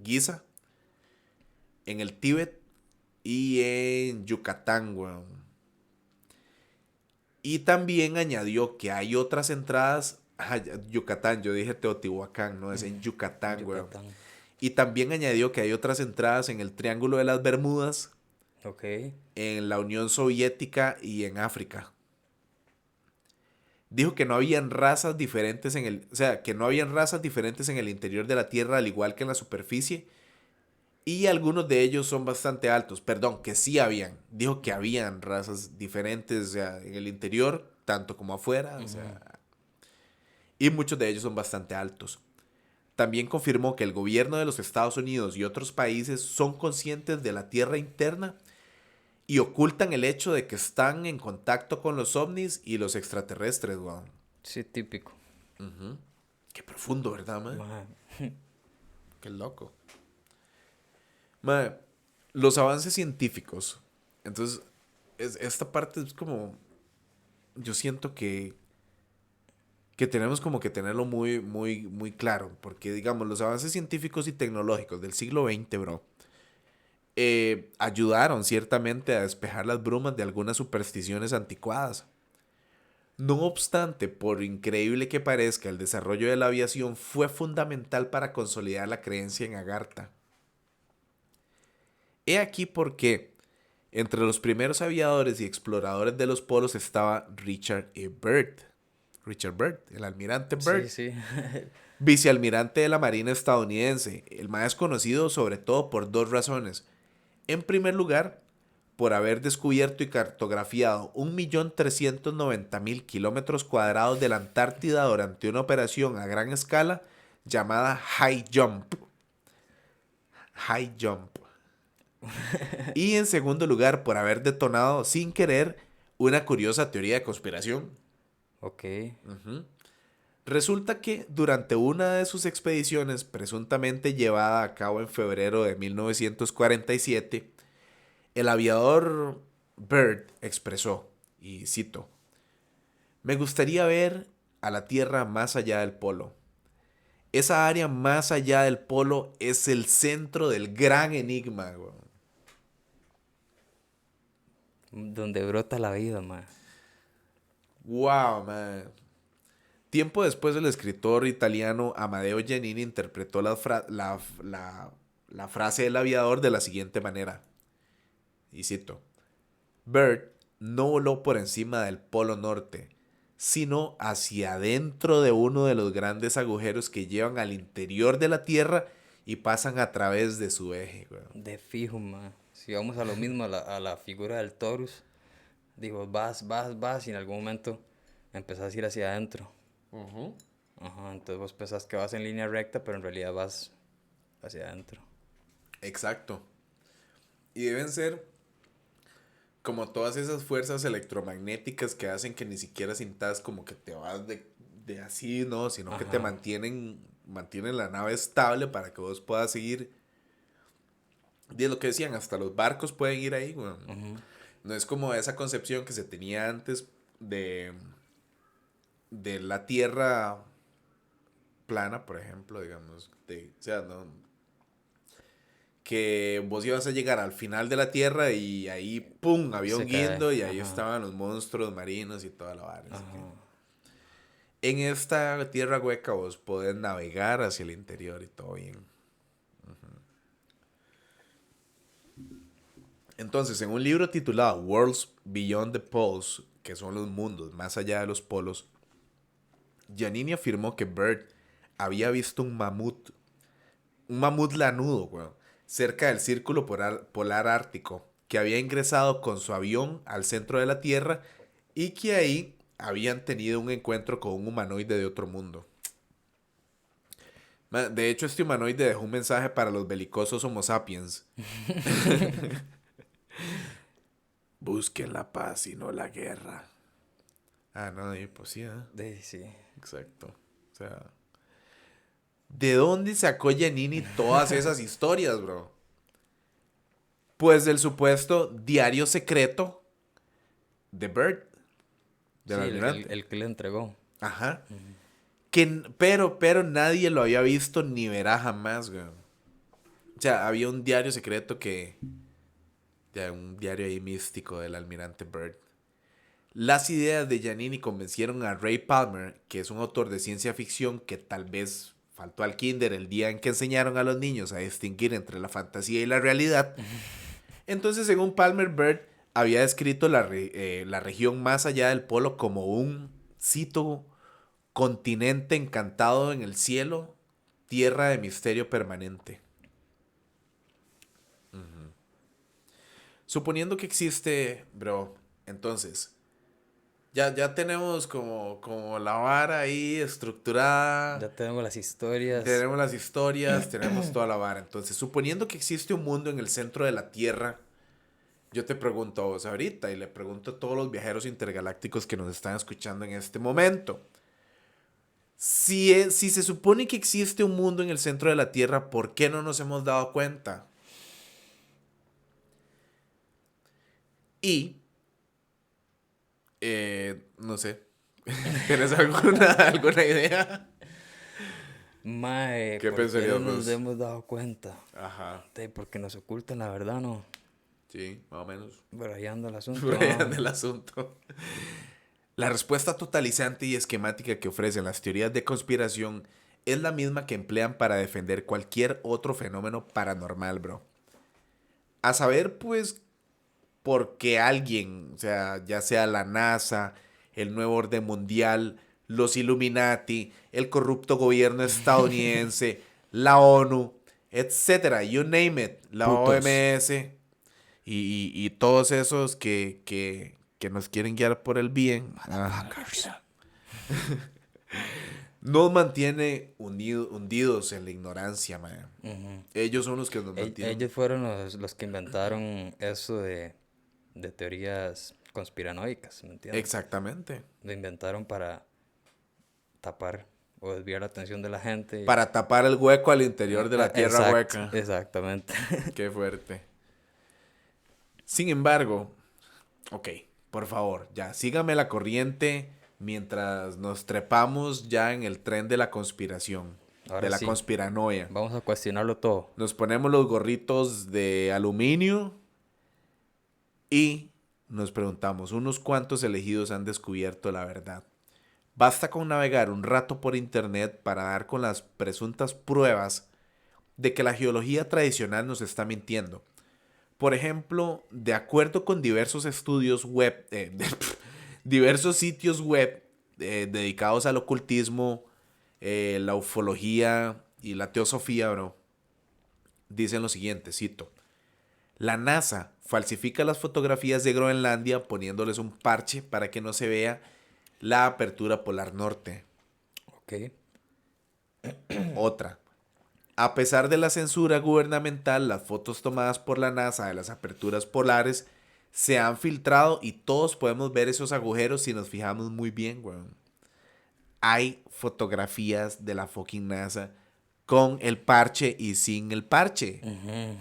Giza, en el Tíbet y en Yucatán, weón. Y también añadió que hay otras entradas. Yucatán, yo dije Teotihuacán, no es en Yucatán, weón. Yucatán. Y también añadió que hay otras entradas en el Triángulo de las Bermudas Ok. en la Unión Soviética y en África. Dijo que no habían razas diferentes que no habían razas diferentes en el interior de la Tierra, al igual que en la superficie, y algunos de ellos son bastante altos. Perdón, que sí habían. Dijo que habían razas diferentes, o sea, en el interior, tanto como afuera, o Ujú. sea, y muchos de ellos son bastante altos. También confirmó que el gobierno de los Estados Unidos y otros países son conscientes de la Tierra interna y ocultan el hecho de que están en contacto con los ovnis y los extraterrestres, weón. Sí, típico. Ujú. Qué profundo, ¿verdad, man? Mae. Qué loco. Man, los avances científicos. Entonces, esta parte es como... Yo siento que tenemos como que tenerlo muy, muy, muy claro. Porque, digamos, los avances científicos y tecnológicos del siglo XX, bro, ayudaron ciertamente a despejar las brumas de algunas supersticiones anticuadas. No obstante, por increíble que parezca, el desarrollo de la aviación fue fundamental para consolidar la creencia en Agartha. He aquí por qué entre los primeros aviadores y exploradores de los polos estaba Richard E. Byrd. Richard Byrd, el almirante Byrd, Sí, sí. vicealmirante de la Marina estadounidense. El más es conocido sobre todo por dos razones. En primer lugar, por haber descubierto y cartografiado 1.390.000 kilómetros cuadrados de la Antártida durante una operación a gran escala llamada High Jump. High Jump. Y en segundo lugar, por haber detonado sin querer una curiosa teoría de conspiración. Ok. Ujú. Resulta que durante una de sus expediciones, presuntamente llevada a cabo en febrero de 1947, el aviador Byrd expresó, y cito, me gustaría ver a la Tierra más allá del polo. Esa área más allá del polo es el centro del gran enigma, weón. Donde brota la vida, mae. Wow, man. Tiempo después, el escritor italiano Amadeo Giannini interpretó la frase del aviador de la siguiente manera, y cito, Byrd no voló por encima del Polo Norte, sino hacia adentro de uno de los grandes agujeros que llevan al interior de la Tierra y pasan a través de su eje, weón. De fijo, mae. Si vamos a lo mismo, a la figura del Taurus, digo, vas, y en algún momento empezás a ir hacia adentro. Ujú. Ajá, entonces vos pensás que vas en línea recta, pero en realidad vas hacia adentro. Exacto. Y deben ser como todas esas fuerzas electromagnéticas que hacen que ni siquiera sintas como que te vas de así, ¿no? Sino que te Ajá. mantienen la nave estable para que vos puedas seguir. Y es lo que decían, hasta los barcos pueden ir ahí, weón. Ujú. No es como esa concepción que se tenía antes de la Tierra plana, por ejemplo, digamos. O sea, no, que vos ibas a llegar al final de la Tierra y ahí, ¡pum!, avión Se cae. guindo y ahí Ajá. estaban los monstruos marinos y toda la vara. Así que Ajá. en esta tierra hueca vos podés navegar hacia el interior y todo bien. Entonces, en un libro titulado Worlds Beyond the Poles, que son los mundos más allá de los polos, Giannini afirmó que Byrd había visto un mamut lanudo, weón, cerca del círculo polar ártico, que había ingresado con su avión al centro de la Tierra y que ahí habían tenido un encuentro con un humanoide de otro mundo. De hecho, este humanoide dejó un mensaje para los belicosos Homo sapiens. Busquen la paz y no la guerra. Ah, no, y pues sí, ¿eh? Sí. Exacto. O sea, ¿de dónde sacó Giannini todas esas historias, bro? Pues del supuesto diario secreto de Byrd, del Sí, almirante. el que le entregó. Ajá. Pero nadie lo había visto ni verá jamás, güey. O sea, había un diario secreto ya, un diario ahí místico del almirante Byrd. Las ideas de Giannini convencieron a Ray Palmer, que es un autor de ciencia ficción que tal vez faltó al kinder el día en que enseñaron a los niños a distinguir entre la fantasía y la realidad, Entonces, según Palmer Bird, había descrito la región más allá del polo como un, cito, continente encantado en el cielo, tierra de misterio permanente. Suponiendo que existe, bro, entonces, ya tenemos como la vara ahí estructurada, Ya tenemos las historias. tenemos las historias, tenemos toda la vara. Entonces, suponiendo que existe un mundo en el centro de la Tierra, yo te pregunto a vos ahorita y le pregunto a todos los viajeros intergalácticos que nos están escuchando en este momento. Si se supone que existe un mundo en el centro de la Tierra, ¿por qué no nos hemos dado cuenta? Y, no sé, ¿tienes alguna idea? Mae, ¿Qué ¿por qué no pensarías nos vos? hemos dado cuenta? Ajá, Porque nos ocultan la verdad, ¿no? sí, más o menos. Pero ahí anda el asunto, Por ahí ¿no? anda el asunto. La respuesta totalizante y esquemática que ofrecen las teorías de conspiración es la misma que emplean para defender cualquier otro fenómeno paranormal, bro. A saber, pues, por qué alguien, o sea, ya sea la NASA, el nuevo orden mundial, los Illuminati, el corrupto gobierno estadounidense, la ONU, etcétera, you name it, la Putos. OMS y todos esos que nos quieren guiar por el bien. Ajá. Nos mantiene hundidos en la ignorancia, man. Ujú. Ellos son los que nos mantienen. Ellos fueron los que inventaron eso de teorías conspiranoicas, ¿me entiendes? Exactamente. Lo inventaron para tapar o desviar la atención de la gente. Para tapar el hueco al interior de la tierra Exacto, hueca. exactamente. Qué fuerte. Sin embargo, ok, por favor, ya sígame la corriente mientras nos trepamos ya en el tren de la conspiración, de Ahora la sí, conspiranoia. vamos a cuestionarlo todo. Nos ponemos los gorritos de aluminio y nos preguntamos, ¿unos cuantos elegidos han descubierto la verdad? Basta con navegar un rato por internet para dar con las presuntas pruebas de que la geología tradicional nos está mintiendo. Por ejemplo, de acuerdo con diversos estudios web, diversos sitios web dedicados al ocultismo, la ufología y la teosofía, bro, dicen lo siguiente, cito, la NASA falsifica las fotografías de Groenlandia poniéndoles un parche para que no se vea la apertura polar norte. Ok. Otra. A pesar de la censura gubernamental, las fotos tomadas por la NASA de las aperturas polares se han filtrado y todos podemos ver esos agujeros si nos fijamos muy bien, weón. Hay fotografías de la fucking NASA con el parche y sin el parche. Ujú.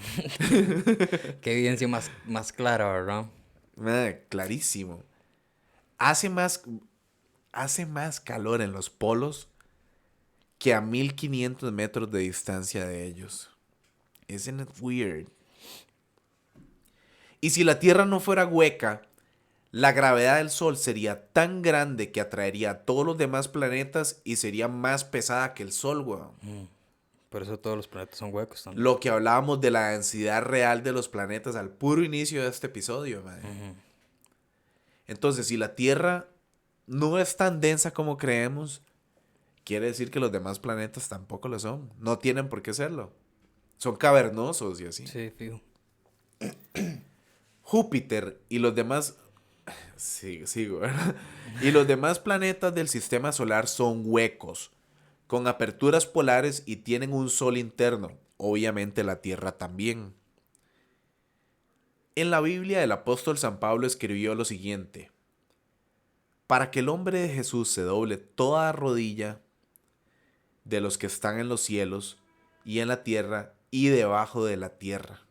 Qué evidencia más clara, ¿verdad? Clarísimo. Hace más, hace más calor en los polos que a 1500 metros de distancia de ellos. Isn't it weird? Y si la Tierra no fuera hueca, la gravedad del Sol sería tan grande que atraería a todos los demás planetas y sería más pesada que el Sol, weón. Por eso todos los planetas son huecos también. Lo que hablábamos de la densidad real de los planetas al puro inicio de este episodio, man. Entonces, si la Tierra no es tan densa como creemos, quiere decir que los demás planetas tampoco lo son. No tienen por qué serlo. Son cavernosos y así. Sí, fijo. Júpiter y los demás. Sigo, ¿verdad? Y los demás planetas del sistema solar son huecos, con aperturas polares y tienen un sol interno. Obviamente la Tierra también. En la Biblia el apóstol San Pablo escribió lo siguiente: para que el nombre de Jesús se doble toda rodilla de los que están en los cielos y en la tierra y debajo de la tierra.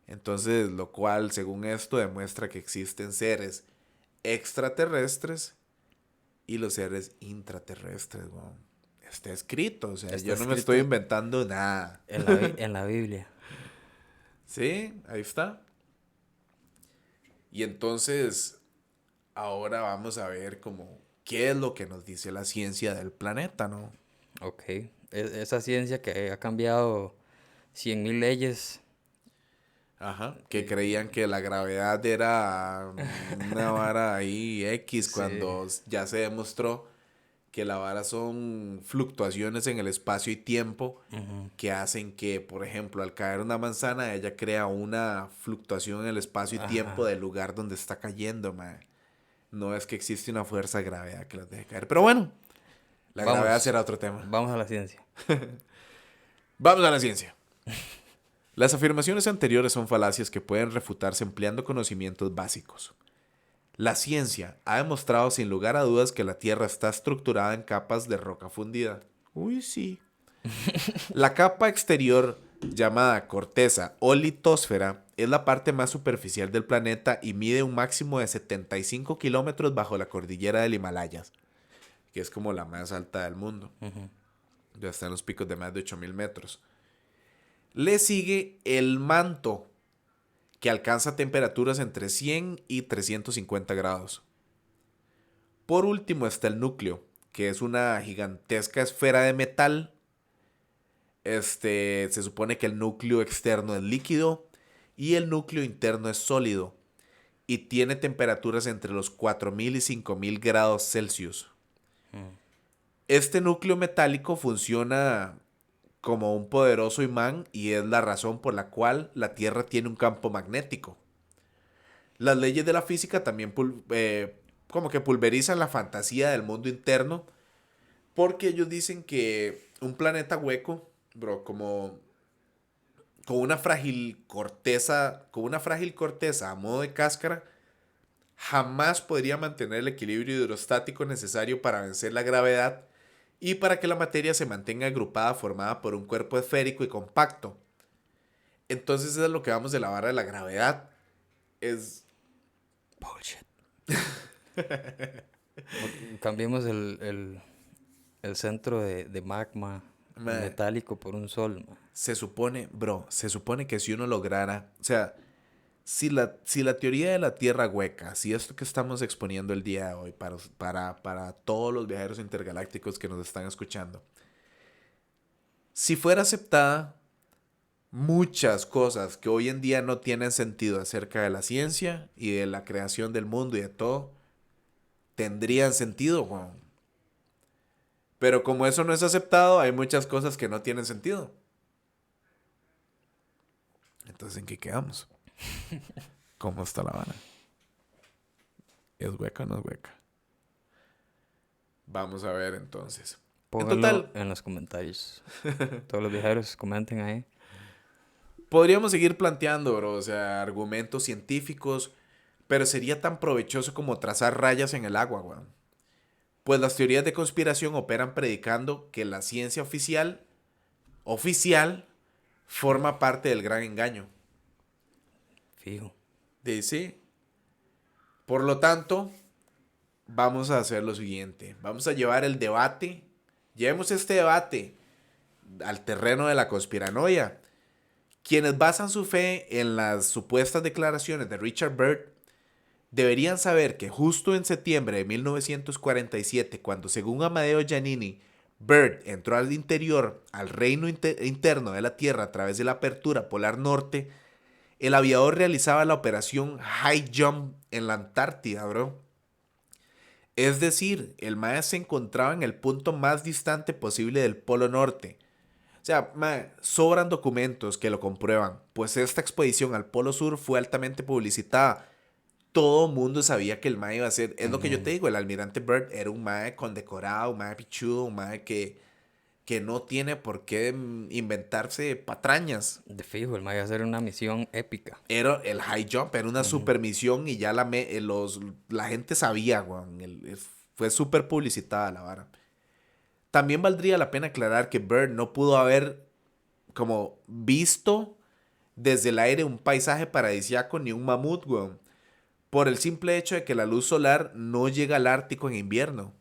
Entonces, lo cual, según esto, demuestra que existen seres extraterrestres y los seres intraterrestres. Wow. Está escrito, o sea, Está yo no me escrito estoy inventando nada. en la Biblia. Sí, ahí está. Y entonces, ahora vamos a ver como qué es lo que nos dice la ciencia del planeta, ¿no? Ok. Esa ciencia que ha cambiado 100.000 leyes Ajá, que creían que la gravedad era una vara ahí X Sí. cuando ya se demostró que la vara son fluctuaciones en el espacio y tiempo Ujú. que hacen que, por ejemplo, al caer una manzana, ella crea una fluctuación en el espacio y tiempo Ajá. del lugar donde está cayendo, mae. No es que existe una fuerza de gravedad que las deje caer. Pero bueno, la gravedad Vamos, será otro tema. vamos a la ciencia. Vamos a la ciencia. Las afirmaciones anteriores son falacias que pueden refutarse empleando conocimientos básicos. La ciencia ha demostrado sin lugar a dudas que la Tierra está estructurada en capas de roca fundida. Uy, sí. La capa exterior, llamada corteza o litosfera, es la parte más superficial del planeta y mide un máximo de 75 kilómetros bajo la cordillera del Himalaya, que es como la más alta del mundo. Ujú. Ya están los picos de más de 8000 metros. Le sigue el manto, que alcanza temperaturas entre 100 y 350 grados. Por último está el núcleo, que es una gigantesca esfera de metal. Se supone que el núcleo externo es líquido y el núcleo interno es sólido y tiene temperaturas entre los 4000 y 5000 grados Celsius. Este núcleo metálico funciona como un poderoso imán y es la razón por la cual la Tierra tiene un campo magnético. Las leyes de la física también como que pulverizan la fantasía del mundo interno porque ellos dicen que un planeta hueco, bro, como con una frágil corteza a modo de cáscara, jamás podría mantener el equilibrio hidrostático necesario para vencer la gravedad y para que la materia se mantenga agrupada formada por un cuerpo esférico y compacto. Entonces eso es lo que vamos de la vara de la gravedad. Es... Bullshit. Cambiemos el centro de magma mae, metálico por un sol. Ma. se supone que si uno lograra, o sea, si la teoría de la Tierra hueca, si esto que estamos exponiendo el día de hoy para todos los viajeros intergalácticos que nos están escuchando, si fuera aceptada, muchas cosas que hoy en día no tienen sentido acerca de la ciencia y de la creación del mundo y de todo, tendrían sentido, weón. Pero como eso no es aceptado, hay muchas cosas que no tienen sentido. Entonces, ¿en qué quedamos? ¿Cómo está la vara? ¿Es hueca o no es hueca? Vamos a ver entonces. En Pónganlo total, en los comentarios. Todos los viajeros comenten ahí. podríamos seguir planteando, bro, o sea, argumentos científicos, pero sería tan provechoso como trazar rayas en el agua, weón. Pues las teorías de conspiración operan predicando que la ciencia oficial, forma parte del gran engaño. Fijo. Dice, por lo tanto, vamos a hacer lo siguiente. Vamos a llevar el debate, llevemos este debate al terreno de la conspiranoia. Quienes basan su fe en las supuestas declaraciones de Richard Byrd deberían saber que justo en septiembre de 1947, cuando según Amadeo Giannini, Byrd entró al interior, al reino interno de la Tierra a través de la apertura polar norte, el aviador realizaba la operación High Jump en la Antártida, bro. Es decir, el mae se encontraba en el punto más distante posible del Polo Norte. O sea, mae, sobran documentos que lo comprueban, pues esta expedición al Polo Sur fue altamente publicitada. Todo mundo sabía que el mae iba a ser, es lo que yo te Ujú. digo, el almirante Byrd era un mae condecorado, un mae pichudo, un mae que no tiene por qué inventarse patrañas. De fijo, el Maya va a hacer una misión épica. Era el high jump, era una Ujú. super misión y ya la gente sabía, weón. Fue súper publicitada la vara. También valdría la pena aclarar que Byrd no pudo haber como visto desde el aire un paisaje paradisíaco ni un mamut, weón. Por el simple hecho de que la luz solar no llega al Ártico en invierno.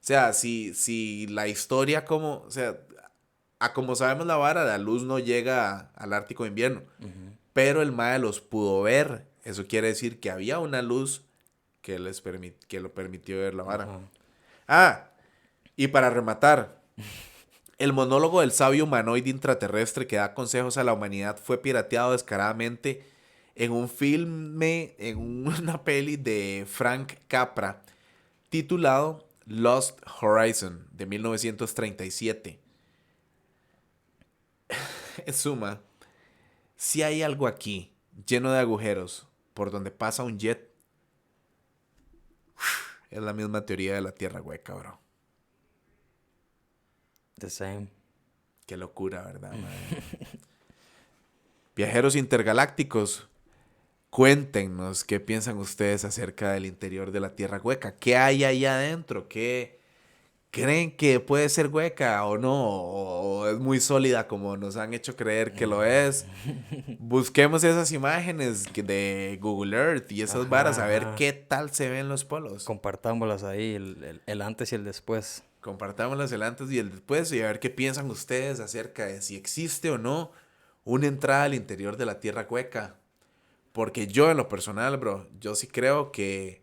O sea, si la historia como, o sea, a como sabemos la vara, la luz no llega al Ártico en invierno. Ujú. Pero el mae los pudo ver. Eso quiere decir que había una luz que lo permitió ver la vara. Ajá. Ah, y para rematar, El monólogo del sabio humanoide intraterrestre que da consejos a la humanidad fue pirateado descaradamente en un filme, en una peli de Frank Capra titulado Lost Horizon de 1937. En suma, si hay algo aquí lleno de agujeros por donde pasa un jet, es la misma teoría de la Tierra hueca, bro. The same. Qué locura, ¿verdad, madre? Viajeros intergalácticos, cuéntenos qué piensan ustedes acerca del interior de la Tierra hueca. ¿Qué hay ahí adentro? ¿Qué creen que puede ser hueca o no? ¿O es muy sólida como nos han hecho creer que lo es? Busquemos esas imágenes de Google Earth y esas varas a ver qué tal se ven los polos. Compartámoslas ahí, el antes y el después. Compartámoslas el antes y el después y a ver qué piensan ustedes acerca de si existe o no una entrada al interior de la Tierra hueca. Porque yo en lo personal, bro, yo sí creo que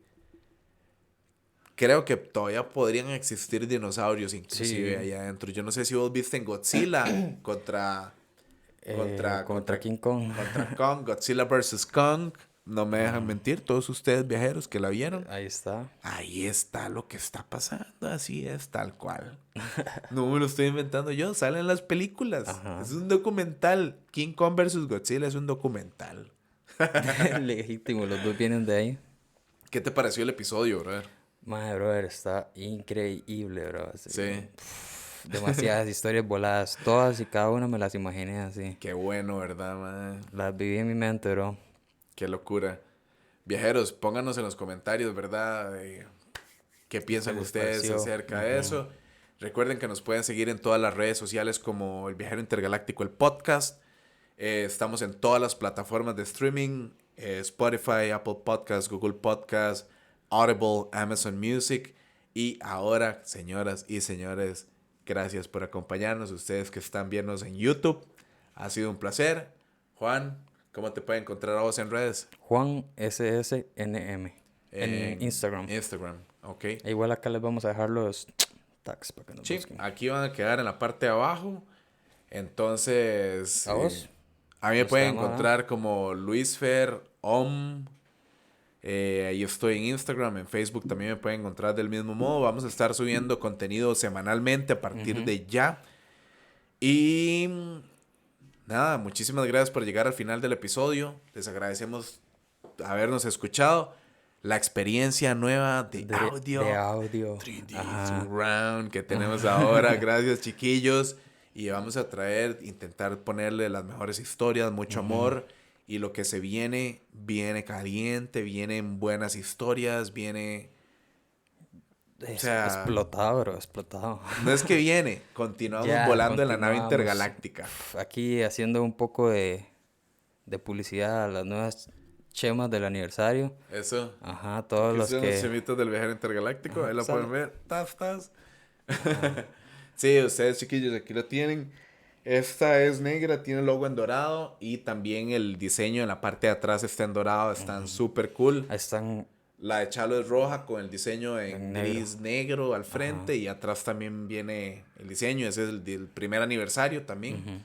todavía podrían existir dinosaurios inclusive allá adentro. Yo no sé si vos viste en Godzilla contra King Kong. Contra Kong, Godzilla vs. Kong. No me dejan mentir, todos ustedes viajeros que la vieron. Ahí está. Ahí está lo que está pasando, así es, tal cual. No me lo estoy inventando yo, salen las películas. Ajá. Es un documental. King Kong vs. Godzilla es un documental. Legítimo, los dos vienen de ahí. ¿Qué te pareció el episodio, brother? Madre, brother, está increíble, bro. Así, sí. Demasiadas historias voladas, todas y cada una me las imaginé así. Qué bueno, ¿verdad, man? Las viví en mi mente, bro. Qué locura. Viajeros, pónganos en los comentarios, ¿verdad? ¿Qué piensan ustedes acerca de eso? Recuerden que nos pueden seguir en todas las redes sociales como El Viajero Intergaláctico, el podcast. Estamos en todas las plataformas de streaming. Spotify, Apple Podcasts, Google Podcasts, Audible, Amazon Music. Y ahora, señoras y señores, gracias por acompañarnos. Ustedes que están viéndonos en YouTube. Ha sido un placer. Juan, ¿cómo te pueden encontrar a vos en redes? Juan SSNM. En Instagram. Instagram, ok. Igual acá les vamos a dejar los tags para que nos busquen. Aquí van a quedar en la parte de abajo. Entonces... ¿A vos? A mí me pueden encontrar como Luisfer Om. Ahí estoy en Instagram, en Facebook también me pueden encontrar del mismo modo. Vamos a estar subiendo contenido semanalmente a partir de ya. Y nada, muchísimas gracias por llegar al final del episodio. Les agradecemos habernos escuchado. La experiencia nueva de audio. 3D Surround que tenemos ahora. Gracias, chiquillos. Y vamos a intentar ponerle las mejores historias, mucho amor. Y lo que se viene caliente, vienen buenas historias, viene... explotado, bro, explotado. No es que viene, continuamos volando en la nave intergaláctica. Aquí haciendo un poco de publicidad a las nuevas chemas del aniversario. Eso. Ajá, todos los que... los chemitos del viajero intergaláctico, ahí lo pueden ver. Tas. Sí, ustedes chiquillos, aquí lo tienen. Esta es negra, tiene el logo en dorado y también el diseño en la parte de atrás está en dorado, están súper cool. Están... La de Chalo es roja con el diseño en gris negro al frente y atrás también viene el diseño, ese es el del primer aniversario también.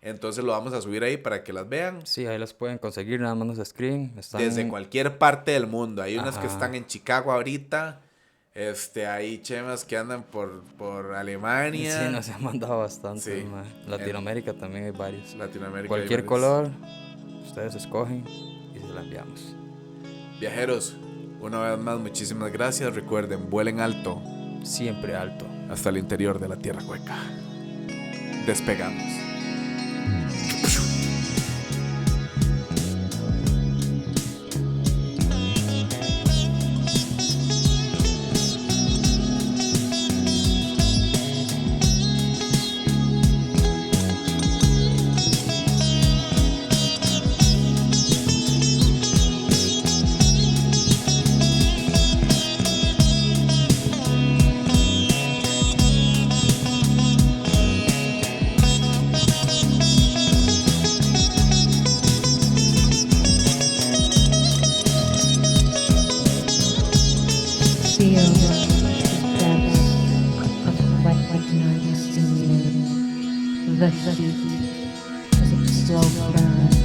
Entonces lo vamos a subir ahí para que las vean. Sí, ahí las pueden conseguir, nada más nos escriben. Desde cualquier parte del mundo, hay unas que están en Chicago ahorita. Hay chemas que andan por Alemania. Sí, nos han mandado bastante. Sí. Latinoamérica también hay varios. Cualquier color, ustedes escogen y se la enviamos. Viajeros, una vez más, muchísimas gracias. Recuerden, vuelen alto. Siempre alto. Hasta el interior de la Tierra hueca. Despegamos. lucky, 'cause I'm so blind.